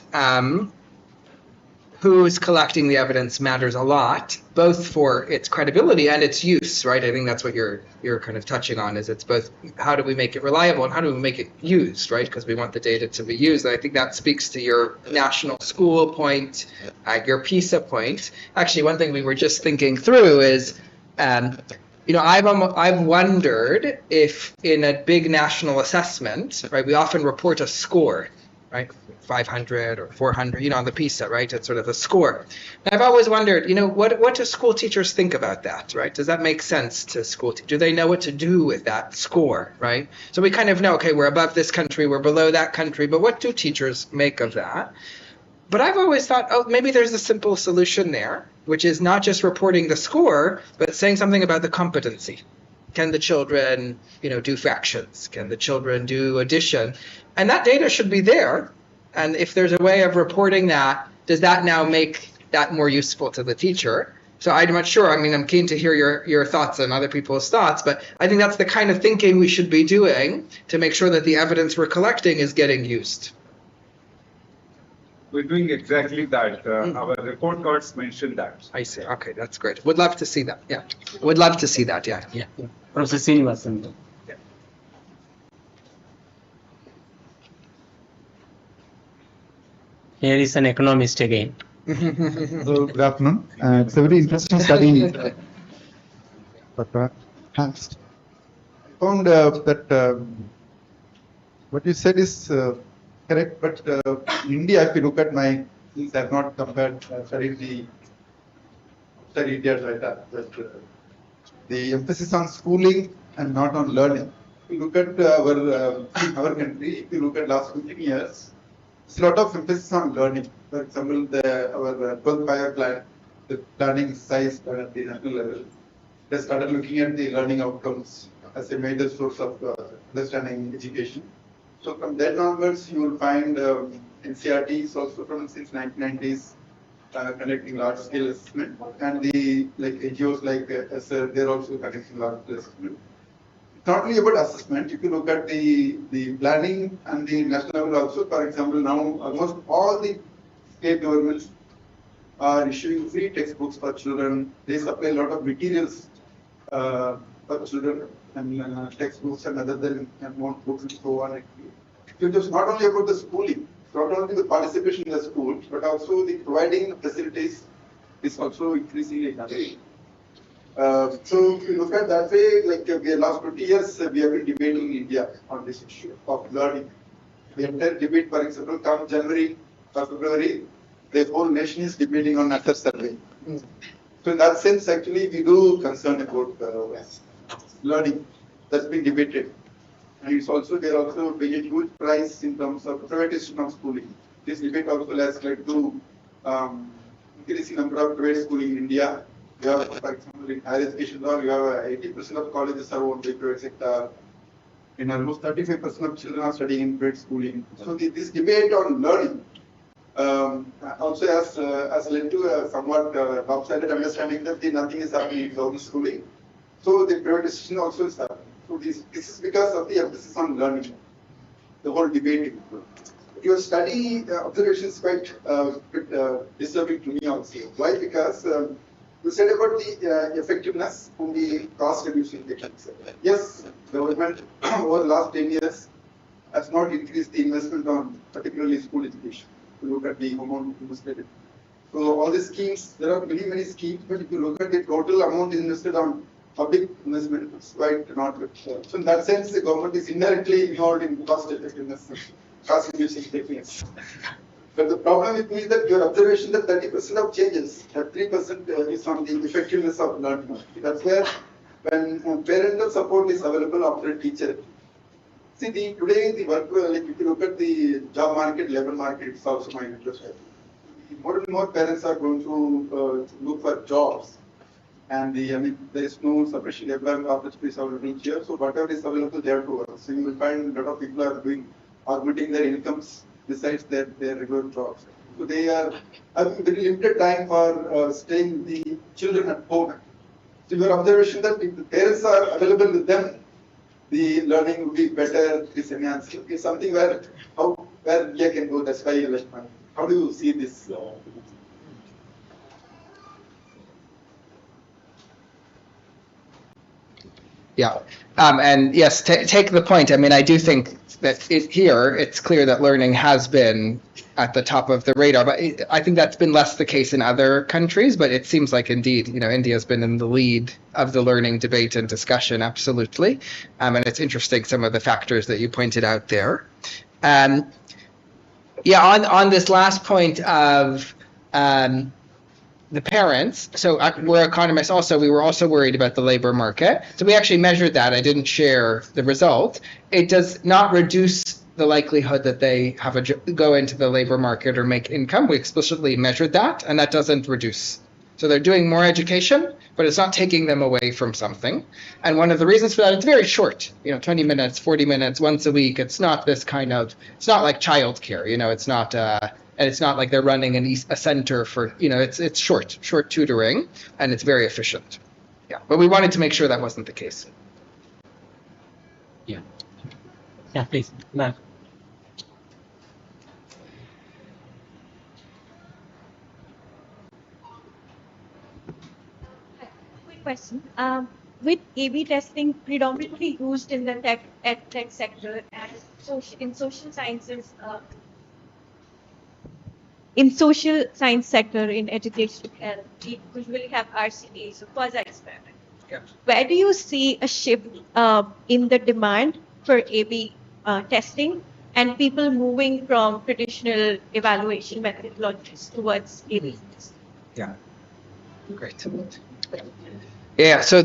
[SPEAKER 3] Who's collecting the evidence matters a lot, both for its credibility and its use, right? I think that's what you're kind of touching on, is it's both how do we make it reliable and how do we make it used, right? Because we want the data to be used. And I think that speaks to your national school point, your PISA point. Actually, one thing we were just thinking through is, I've wondered if in a big national assessment, right, we often report a score, right? 500 or 400, on the PISA, right? It's sort of a score. And I've always wondered, what do school teachers think about that, right? Does that make sense to school teachers? Do they know what to do with that score, right? So we kind of know, okay, we're above this country, we're below that country, but what do teachers make of that? But I've always thought, maybe there's a simple solution there, which is not just reporting the score, but saying something about the competency. Can the children, do fractions? Can the children do addition? And that data should be there. And if there's a way of reporting that, does that now make that more useful to the teacher? So I'm not sure. I'm keen to hear your thoughts and other people's thoughts, but I think that's the kind of thinking we should be doing to make sure that the evidence we're collecting is getting used.
[SPEAKER 9] we're doing exactly that. Our report cards mention that.
[SPEAKER 3] I see. Okay, that's great. Would love to see that. Yeah, would love to see that. Yeah.
[SPEAKER 6] Yeah. Professor Srinivasan.
[SPEAKER 1] Here is an economist again.
[SPEAKER 10] So, good afternoon. It's a very interesting study. But thanks. I found that what you said is correct, but in India, if you look at my things, I have not compared, studied India data, but the emphasis on schooling and not on learning. If you look at our country, if you look at last 15 years, there's a lot of emphasis on learning. For example, our 12th five-year plan, the planning size at the national level, they started looking at the learning outcomes as a major source of understanding education. So from then onwards, you will find NCERT is also from since 1990s conducting large-scale assessment, and the NGOs like they're also conducting large-scale assessment. It's not only about assessment. If you look at the planning and the national level also, for example, now almost all the state governments are issuing free textbooks for children. They supply a lot of materials for children and textbooks and other than notebooks and so on. So it is not only about the schooling, not only the participation in the school, but also the providing facilities is also increasingly happening. So if you look at that way, like the last 20 years, we have been debating in India on this issue of learning. The entire debate, for example, come January or February, the whole nation is debating on another survey. So in that sense, actually, we do concern about learning that's being debated. And it's also, there also being a huge price in terms of privatization of schooling. This debate also has led to increasing number of private schooling in India. You have, for example, in higher education law, you have 80% of colleges are owned by private sector. And almost 35% of children are studying in private schooling. So this debate on learning also has led to a somewhat lopsided understanding that nothing is happening in government schooling. So the privatization also is happening. So this is because of the emphasis on learning, the whole debate. Your study observation is quite disturbing to me also. Why? Because you said about the effectiveness and the cost reducing techniques. Yes, government over the last 10 years has not increased the investment on particularly school education. If you look at the amount invested. So all the schemes, there are many schemes, but if you look at the total amount invested on public investment, it's quite not good. So in that sense, the government is indirectly involved in cost effectiveness, cost reducing techniques. But the problem with me is that your observation that 30% of changes, that 3% is on the effectiveness of learning. That's where when parental support is available after a teacher. See, today the work, like if you look at the job market, labor market, it's also my interest. More and more parents are going to look for jobs. And there is no sufficient employment opportunities available here. So whatever is available, they have to work. So you will find a lot of people are augmenting their incomes besides their regular jobs. So they are having very limited time for staying with the children at home. So your observation that if the parents are available with them, the learning will be better, is enhanced. It's something where India can go. That's why how do you see this?
[SPEAKER 3] Yeah, and yes, take the point. I mean, I do think that here it's clear that learning has been at the top of the radar, but I think that's been less the case in other countries. But it seems like indeed, India has been in the lead of the learning debate and discussion, absolutely. And it's interesting some of the factors that you pointed out there. Yeah, on this last point of the parents, so we're economists also, we were also worried about the labor market. So we actually measured that. I didn't share the result. It does not reduce the likelihood that they have go into the labor market or make income. We explicitly measured that, and that doesn't reduce. So they're doing more education, but it's not taking them away from something. And one of the reasons for that, it's very short, 20 minutes, 40 minutes, once a week. It's not this kind of, it's not like childcare, it's not, and it's not like they're running a center for, it's short tutoring, and it's very efficient. Yeah, but we wanted to make sure that wasn't the case.
[SPEAKER 1] Yeah. Yeah, please. Ma'am.
[SPEAKER 11] question. With A/B testing predominantly used in the tech sector and in social sciences, in social science sector, in education, we usually have RCTs, so quasi-experiment.
[SPEAKER 3] Yeah.
[SPEAKER 11] Where do you see a shift in the demand for A/B testing and people moving from traditional evaluation methodologies towards A/B testing?
[SPEAKER 3] Yeah. Great. Yeah, so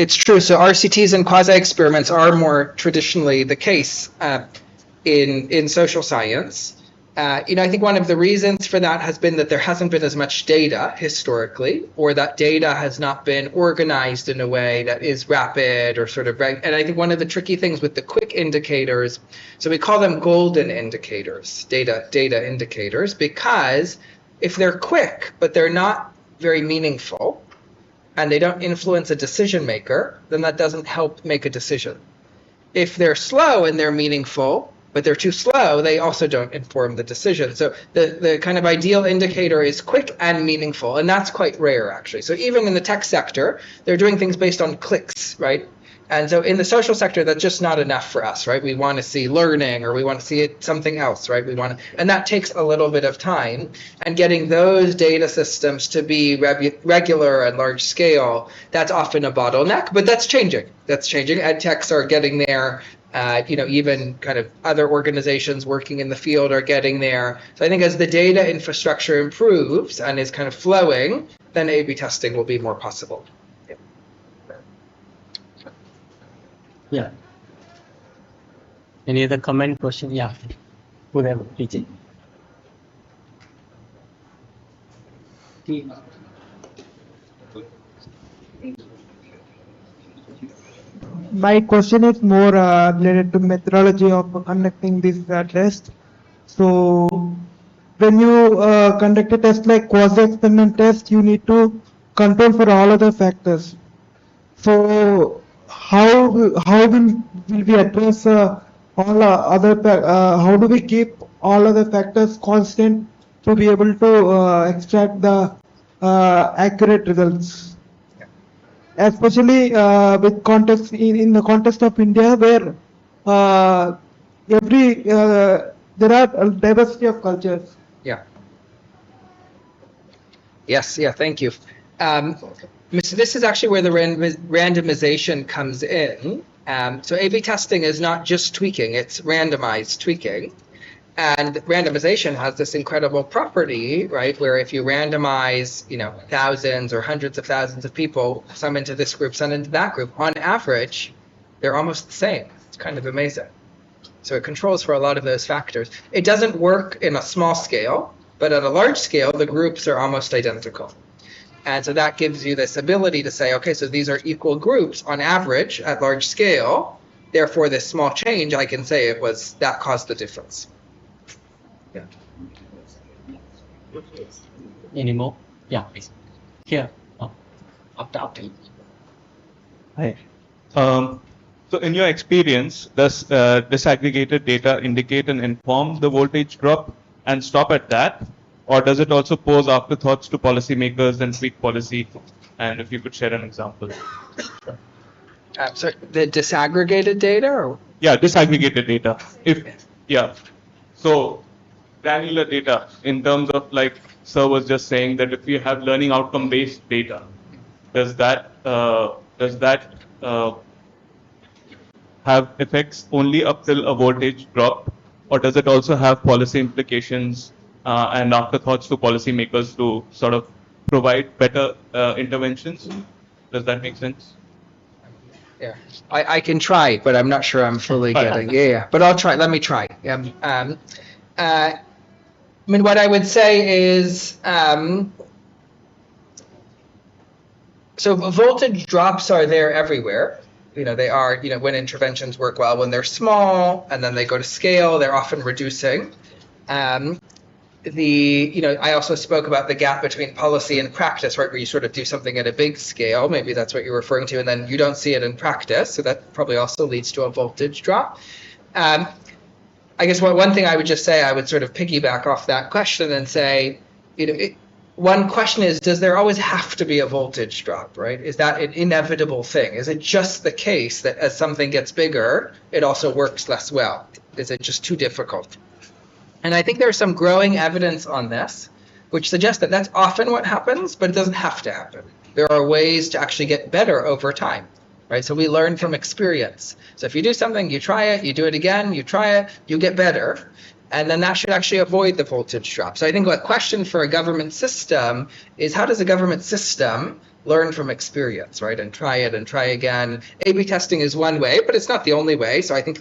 [SPEAKER 3] it's true. So RCTs and quasi-experiments are more traditionally the case in social science. I think one of the reasons for that has been that there hasn't been as much data historically, or that data has not been organized in a way that is rapid or sort of, and I think one of the tricky things with the quick indicators, so we call them golden indicators, data indicators, because if they're quick, but they're not very meaningful, and they don't influence a decision maker, then that doesn't help make a decision. If they're slow and they're meaningful, but they're too slow, they also don't inform the decision. So the kind of ideal indicator is quick and meaningful, and that's quite rare actually. So even in the tech sector, they're doing things based on clicks, right? And so in the social sector, that's just not enough for us, right? We want to see learning, or we want to see it something else, right? And that takes a little bit of time. And getting those data systems to be regular and large scale, that's often a bottleneck, but that's changing. That's changing. Ed techs are getting there. Even kind of other organizations working in the field are getting there. So I think as the data infrastructure improves and is kind of flowing, then A/B testing will be more possible.
[SPEAKER 6] Yeah. Any other comment, question? Yeah. Whatever, PJ.
[SPEAKER 12] My question is more related to methodology of conducting this test. So, when you conduct a test like quasi-experiment test, you need to control for all other factors. So, how will we address all other? How do we keep all other factors constant to be able to extract the accurate results? Especially with context in the context of India, where there are a diversity of cultures.
[SPEAKER 3] Yeah. Yes. Yeah. Thank you. This is actually where the randomization comes in. So A/B testing is not just tweaking; it's randomized tweaking. And randomization has this incredible property, right, where if you randomize, thousands or hundreds of thousands of people, some into this group, some into that group, on average, they're almost the same. It's kind of amazing. So it controls for a lot of those factors. It doesn't work in a small scale, but at a large scale, the groups are almost identical. And so that gives you this ability to say, okay, so these are equal groups on average at large scale. Therefore, this small change, I can say that caused the difference. Yeah.
[SPEAKER 6] Any more? Yeah, please. Here. After.
[SPEAKER 13] Hi. So in your experience, does disaggregated data indicate and inform the voltage drop and stop at that? Or does it also pose afterthoughts to policymakers and tweak policy? And if you could share an example.
[SPEAKER 3] So the disaggregated data? Or?
[SPEAKER 13] Yeah, disaggregated data. So granular data in terms of, like Sir was just saying, that if you have learning outcome based data, does that have effects only up till a voltage drop, or does it also have policy implications and afterthoughts to policymakers to sort of provide better interventions? Does that make sense?
[SPEAKER 3] Yeah, I can try, but I'm not sure I'm fully getting. Yeah, but I'll try. Let me try. What I would say is, so voltage drops are there everywhere. They are, when interventions work well, when they're small and then they go to scale, they're often reducing. I also spoke about the gap between policy and practice, right, where you sort of do something at a big scale, maybe that's what you're referring to, and then you don't see it in practice, so that probably also leads to a voltage drop. I guess one thing I would just say, I would sort of piggyback off that question and say, one question is, does there always have to be a voltage drop, right? Is that an inevitable thing? Is it just the case that as something gets bigger, it also works less well? Is it just too difficult? And I think there's some growing evidence on this, which suggests that that's often what happens, but it doesn't have to happen. There are ways to actually get better over time, right? So we learn from experience. So if you do something, you try it, you do it again, you try it, you get better. And then that should actually avoid the voltage drop. So I think a question for a government system is, how does a government system learn from experience, right? And try it and try again. A/B testing is one way, but it's not the only way. So I think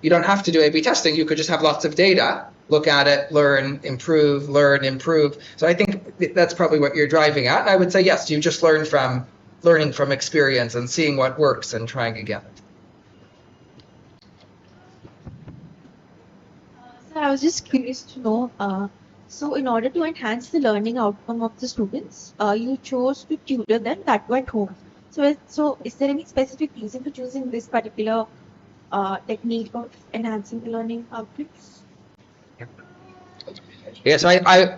[SPEAKER 3] you don't have to do A/B testing. You could just have lots of data, look at it, learn, improve, learn, improve. So I think that's probably what you're driving at. And I would say, yes, you just learning from experience and seeing what works and trying again.
[SPEAKER 11] I was just curious to know, so in order to enhance the learning outcome of the students, you chose to tutor them that were at home. So is there any specific reason for choosing this particular technique of enhancing the learning outcomes?
[SPEAKER 3] Yeah, so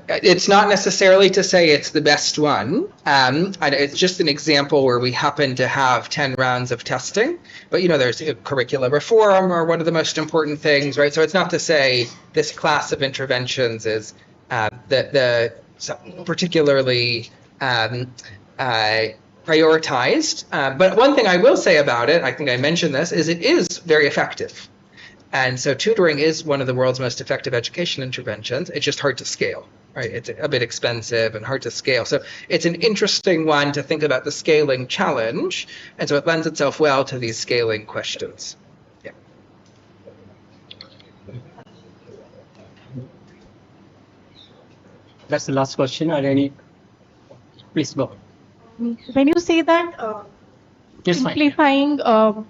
[SPEAKER 3] it's not necessarily to say it's the best one. It's just an example where we happen to have 10 rounds of testing. But, there's curriculum reform or one of the most important things, right? So it's not to say this class of interventions is particularly prioritized. But one thing I will say about it, I think I mentioned this, is it is very effective. And so tutoring is one of the world's most effective education interventions. It's just hard to scale, right? It's a bit expensive and hard to scale. So it's an interesting one to think about the scaling challenge. And so it lends itself well to these scaling questions. Yeah.
[SPEAKER 1] That's the last question. Are there any? Please go.
[SPEAKER 7] When you say that simplifying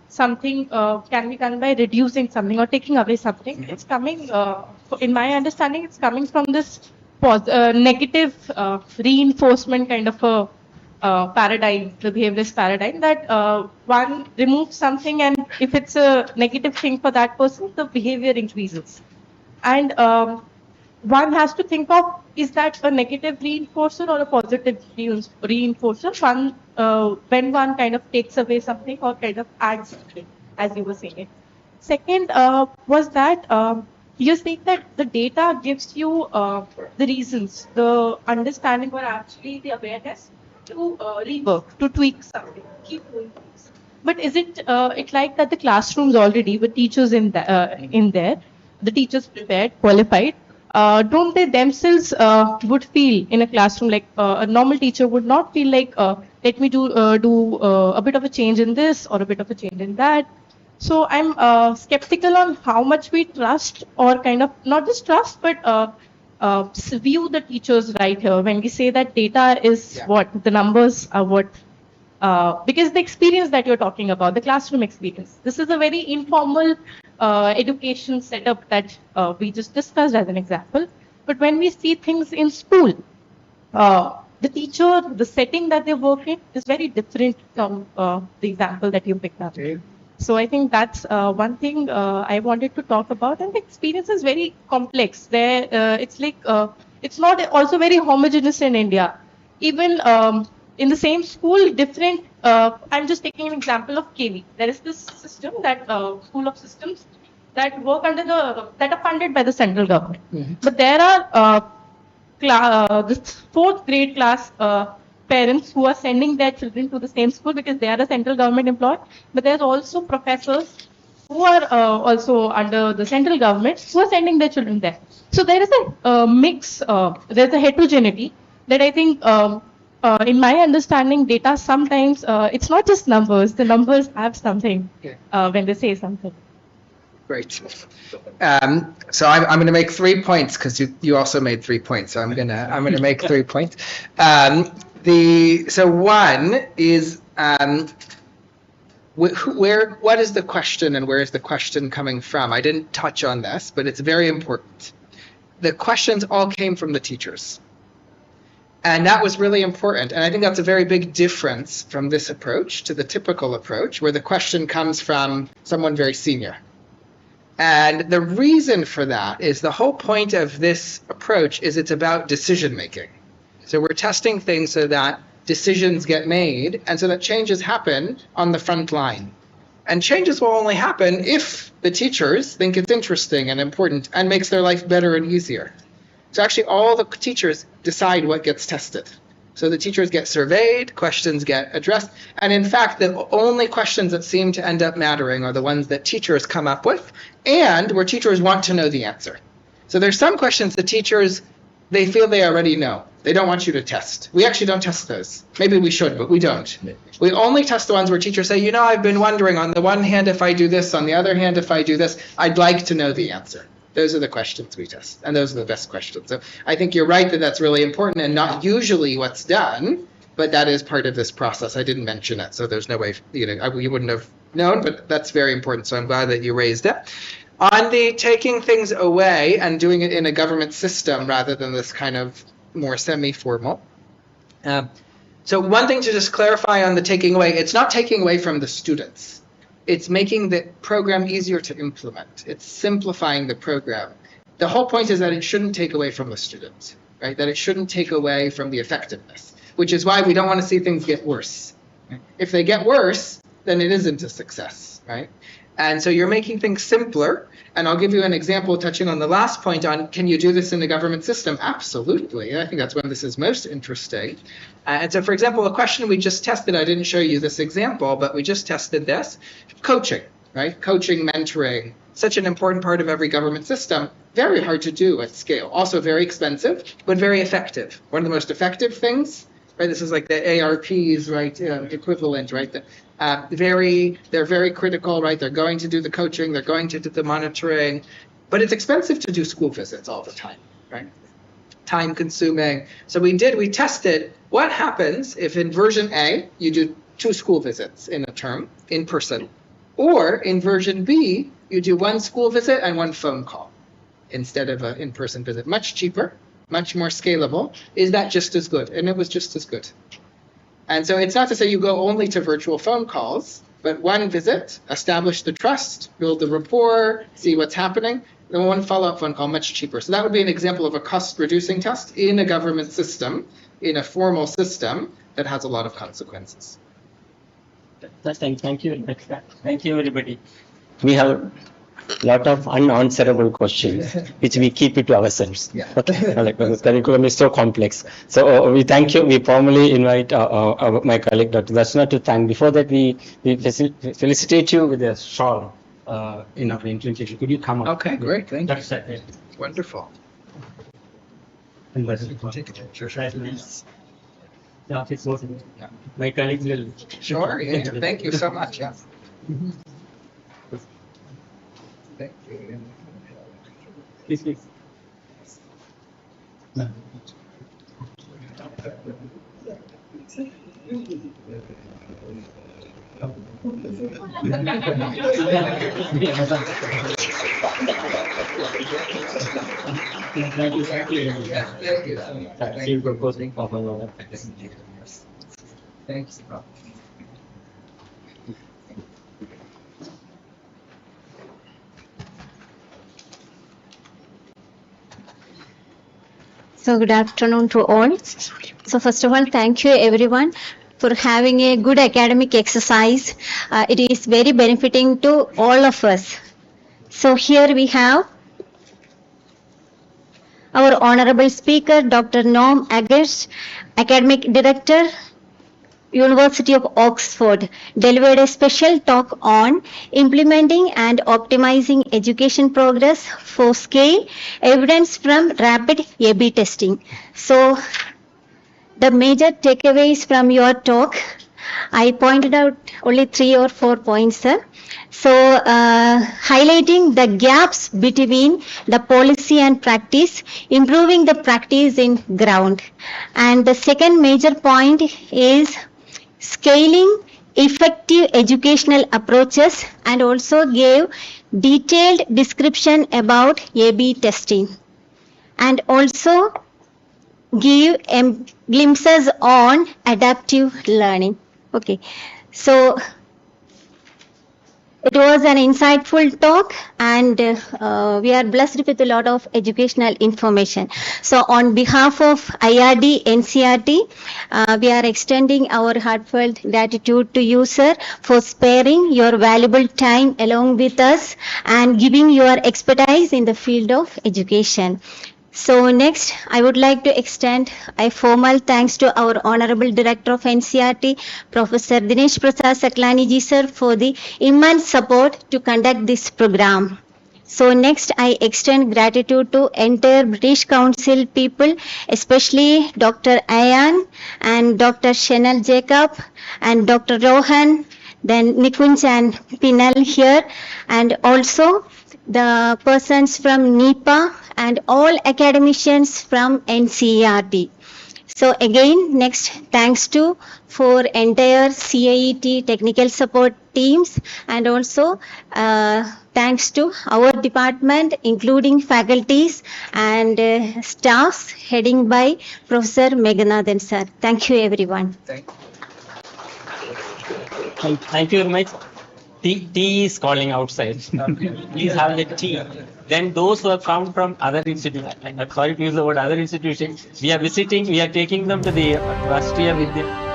[SPEAKER 7] something can be done by reducing something or taking away something, it's coming, in my understanding, it's coming from this negative reinforcement kind of a paradigm, the behaviorist paradigm, that one removes something and if it's a negative thing for that person, the behavior increases. And one has to think of, is that a negative reinforcer or a positive reinforcer? When one kind of takes away something or kind of adds something, as you were saying. Second was that you're saying that the data gives you the reasons, the understanding, or actually the awareness to rework, to tweak something, keep doing things. But is it like that the classrooms already with teachers in there, the teachers prepared, qualified, don't they themselves would feel in a classroom like a normal teacher would not feel like let me do a bit of a change in this or a bit of a change in that. So I'm skeptical on how much we trust, or kind of not just trust but view the teachers right here when we say that data is what the numbers are, what because the experience that you're talking about, the classroom experience, this is a very informal education setup that we just discussed as an example. But when we see things in school, the teacher, the setting that they work in is very different from the example that you picked up. So I think that's one thing I wanted to talk about. And the experience is very complex. It's like it's not also very homogeneous in India. Even in the same school, different. I'm just taking an example of KV. There is this system that school of systems that work under that are funded by the central government. Mm-hmm. But there are this 4th grade class parents who are sending their children to the same school because they are a central government employee. But there's also professors who are also under the central government who are sending their children there. So there is a mix. There's a heterogeneity that I think. In my understanding, data sometimes it's not just numbers. The numbers have something when they say something.
[SPEAKER 3] Great. So I'm going to make 3 points because you also made 3 points. So I'm going to make 3 points. So one is what is the question and where is the question coming from? I didn't touch on this, but it's very important. The questions all came from the teachers. And that was really important. And I think that's a very big difference from this approach to the typical approach, where the question comes from someone very senior. And the reason for that is the whole point of this approach is it's about decision making. So we're testing things so that decisions get made and so that changes happen on the front line. And changes will only happen if the teachers think it's interesting and important and makes their life better and easier. So actually all the teachers decide what gets tested. So the teachers get surveyed, questions get addressed, and in fact the only questions that seem to end up mattering are the ones that teachers come up with and where teachers want to know the answer. So there's some questions the teachers, they feel they already know. They don't want you to test. We actually don't test those. Maybe we should, but we don't. We only test the ones where teachers say, you know, I've been wondering on the one hand if I do this, on the other hand if I do this, I'd like to know the answer. Those are the questions we test, and those are the best questions. So I think you're right that that's really important and not usually what's done, but that is part of this process. I didn't mention it, so there's no way, you know, you wouldn't have known, but that's very important, so I'm glad that you raised it. On the taking things away and doing it in a government system rather than this kind of more semi-formal. So one thing to just clarify on the taking away, it's not taking away from the students. It's making the program easier to implement. It's simplifying the program. The whole point is that it shouldn't take away from the students, right? That it shouldn't take away from the effectiveness, which is why we don't want to see things get worse. If they get worse, then it isn't a success, right? And so you're making things simpler. And I'll give you an example touching on the last point on, can you do this in the government system? Absolutely. I think that's when this is most interesting. And so, for example, a question we just tested, I didn't show you this example, but we just tested this. Coaching, right? Coaching, mentoring, such an important part of every government system. Very hard to do at scale. Also very expensive, but very effective. One of the most effective things, right? This is like the ARP's, right, equivalent, right? They're very critical, right? They're going to do the coaching, they're going to do the monitoring, but it's expensive to do school visits all the time, right? Time consuming. So we tested what happens if in version A, you do 2 school visits in a term in person, or in version B, you do 1 school visit and 1 phone call instead of an in-person visit. Much cheaper, much more scalable. Is that just as good? And it was just as good. And so it's not to say you go only to virtual phone calls, but 1 visit, establish the trust, build the rapport, see what's happening, then 1 follow-up phone call, much cheaper. So that would be an example of a cost-reducing test in a government system, in a formal system that has a lot of consequences.
[SPEAKER 1] Thank you. Thank you, everybody. We have a lot of unanswerable questions, which we keep it to ourselves.
[SPEAKER 3] Yeah.
[SPEAKER 1] Okay. Like the curriculum is so complex. So we thank you. We formally invite my colleague, Dr. Darshana, to thank. Before that, we felicitate you with a shawl in our invitation. Could you come up?
[SPEAKER 3] Okay, great. Thank you.
[SPEAKER 1] That's it.
[SPEAKER 3] Wonderful.
[SPEAKER 1] My colleague will.
[SPEAKER 3] Sure. Yeah. Thank you so much. Yeah. Thank you.
[SPEAKER 1] Please.
[SPEAKER 3] Thanks.
[SPEAKER 14] So good afternoon to all. So first of all, thank you everyone for having a good academic exercise. It is very benefiting to all of us. So here we have our honorable speaker, Dr. Norm Agers, Academic Director, University of Oxford, delivered a special talk on implementing and optimizing education progress for scale evidence from rapid A/B testing. So the major takeaways from your talk, I pointed out only 3 or 4 points, sir. So highlighting the gaps between the policy and practice, improving the practice in ground. And the second major point is scaling effective educational approaches, and also gave detailed description about A/B testing, and also give glimpses on adaptive learning. Okay, so It was an insightful talk, and we are blessed with a lot of educational information. So on behalf of IRD NCERT, we are extending our heartfelt gratitude to you, sir, for sparing your valuable time along with us and giving your expertise in the field of education. So next, I would like to extend a formal thanks to our Honorable Director of NCERT, Professor Dinesh Prasad Saklani ji sir, for the immense support to conduct this program. So next, I extend gratitude to entire British Council people, especially Dr. Ayan and Dr. Shenal Jacob and Dr. Rohan, then Nikunj and Pinal here, and also the persons from NIPA and all academicians from NCERT. So again, next thanks to for entire CIET technical support teams, and also thanks to our department, including faculties and staffs heading by Professor Meghanathan sir. Thank you everyone.
[SPEAKER 6] Thank you very much. Tea is calling outside. Please have the tea. Then those who have come from other institutions, I'm sorry to use the word other institutions, we are visiting, we are taking them to the Rashtriya Vidya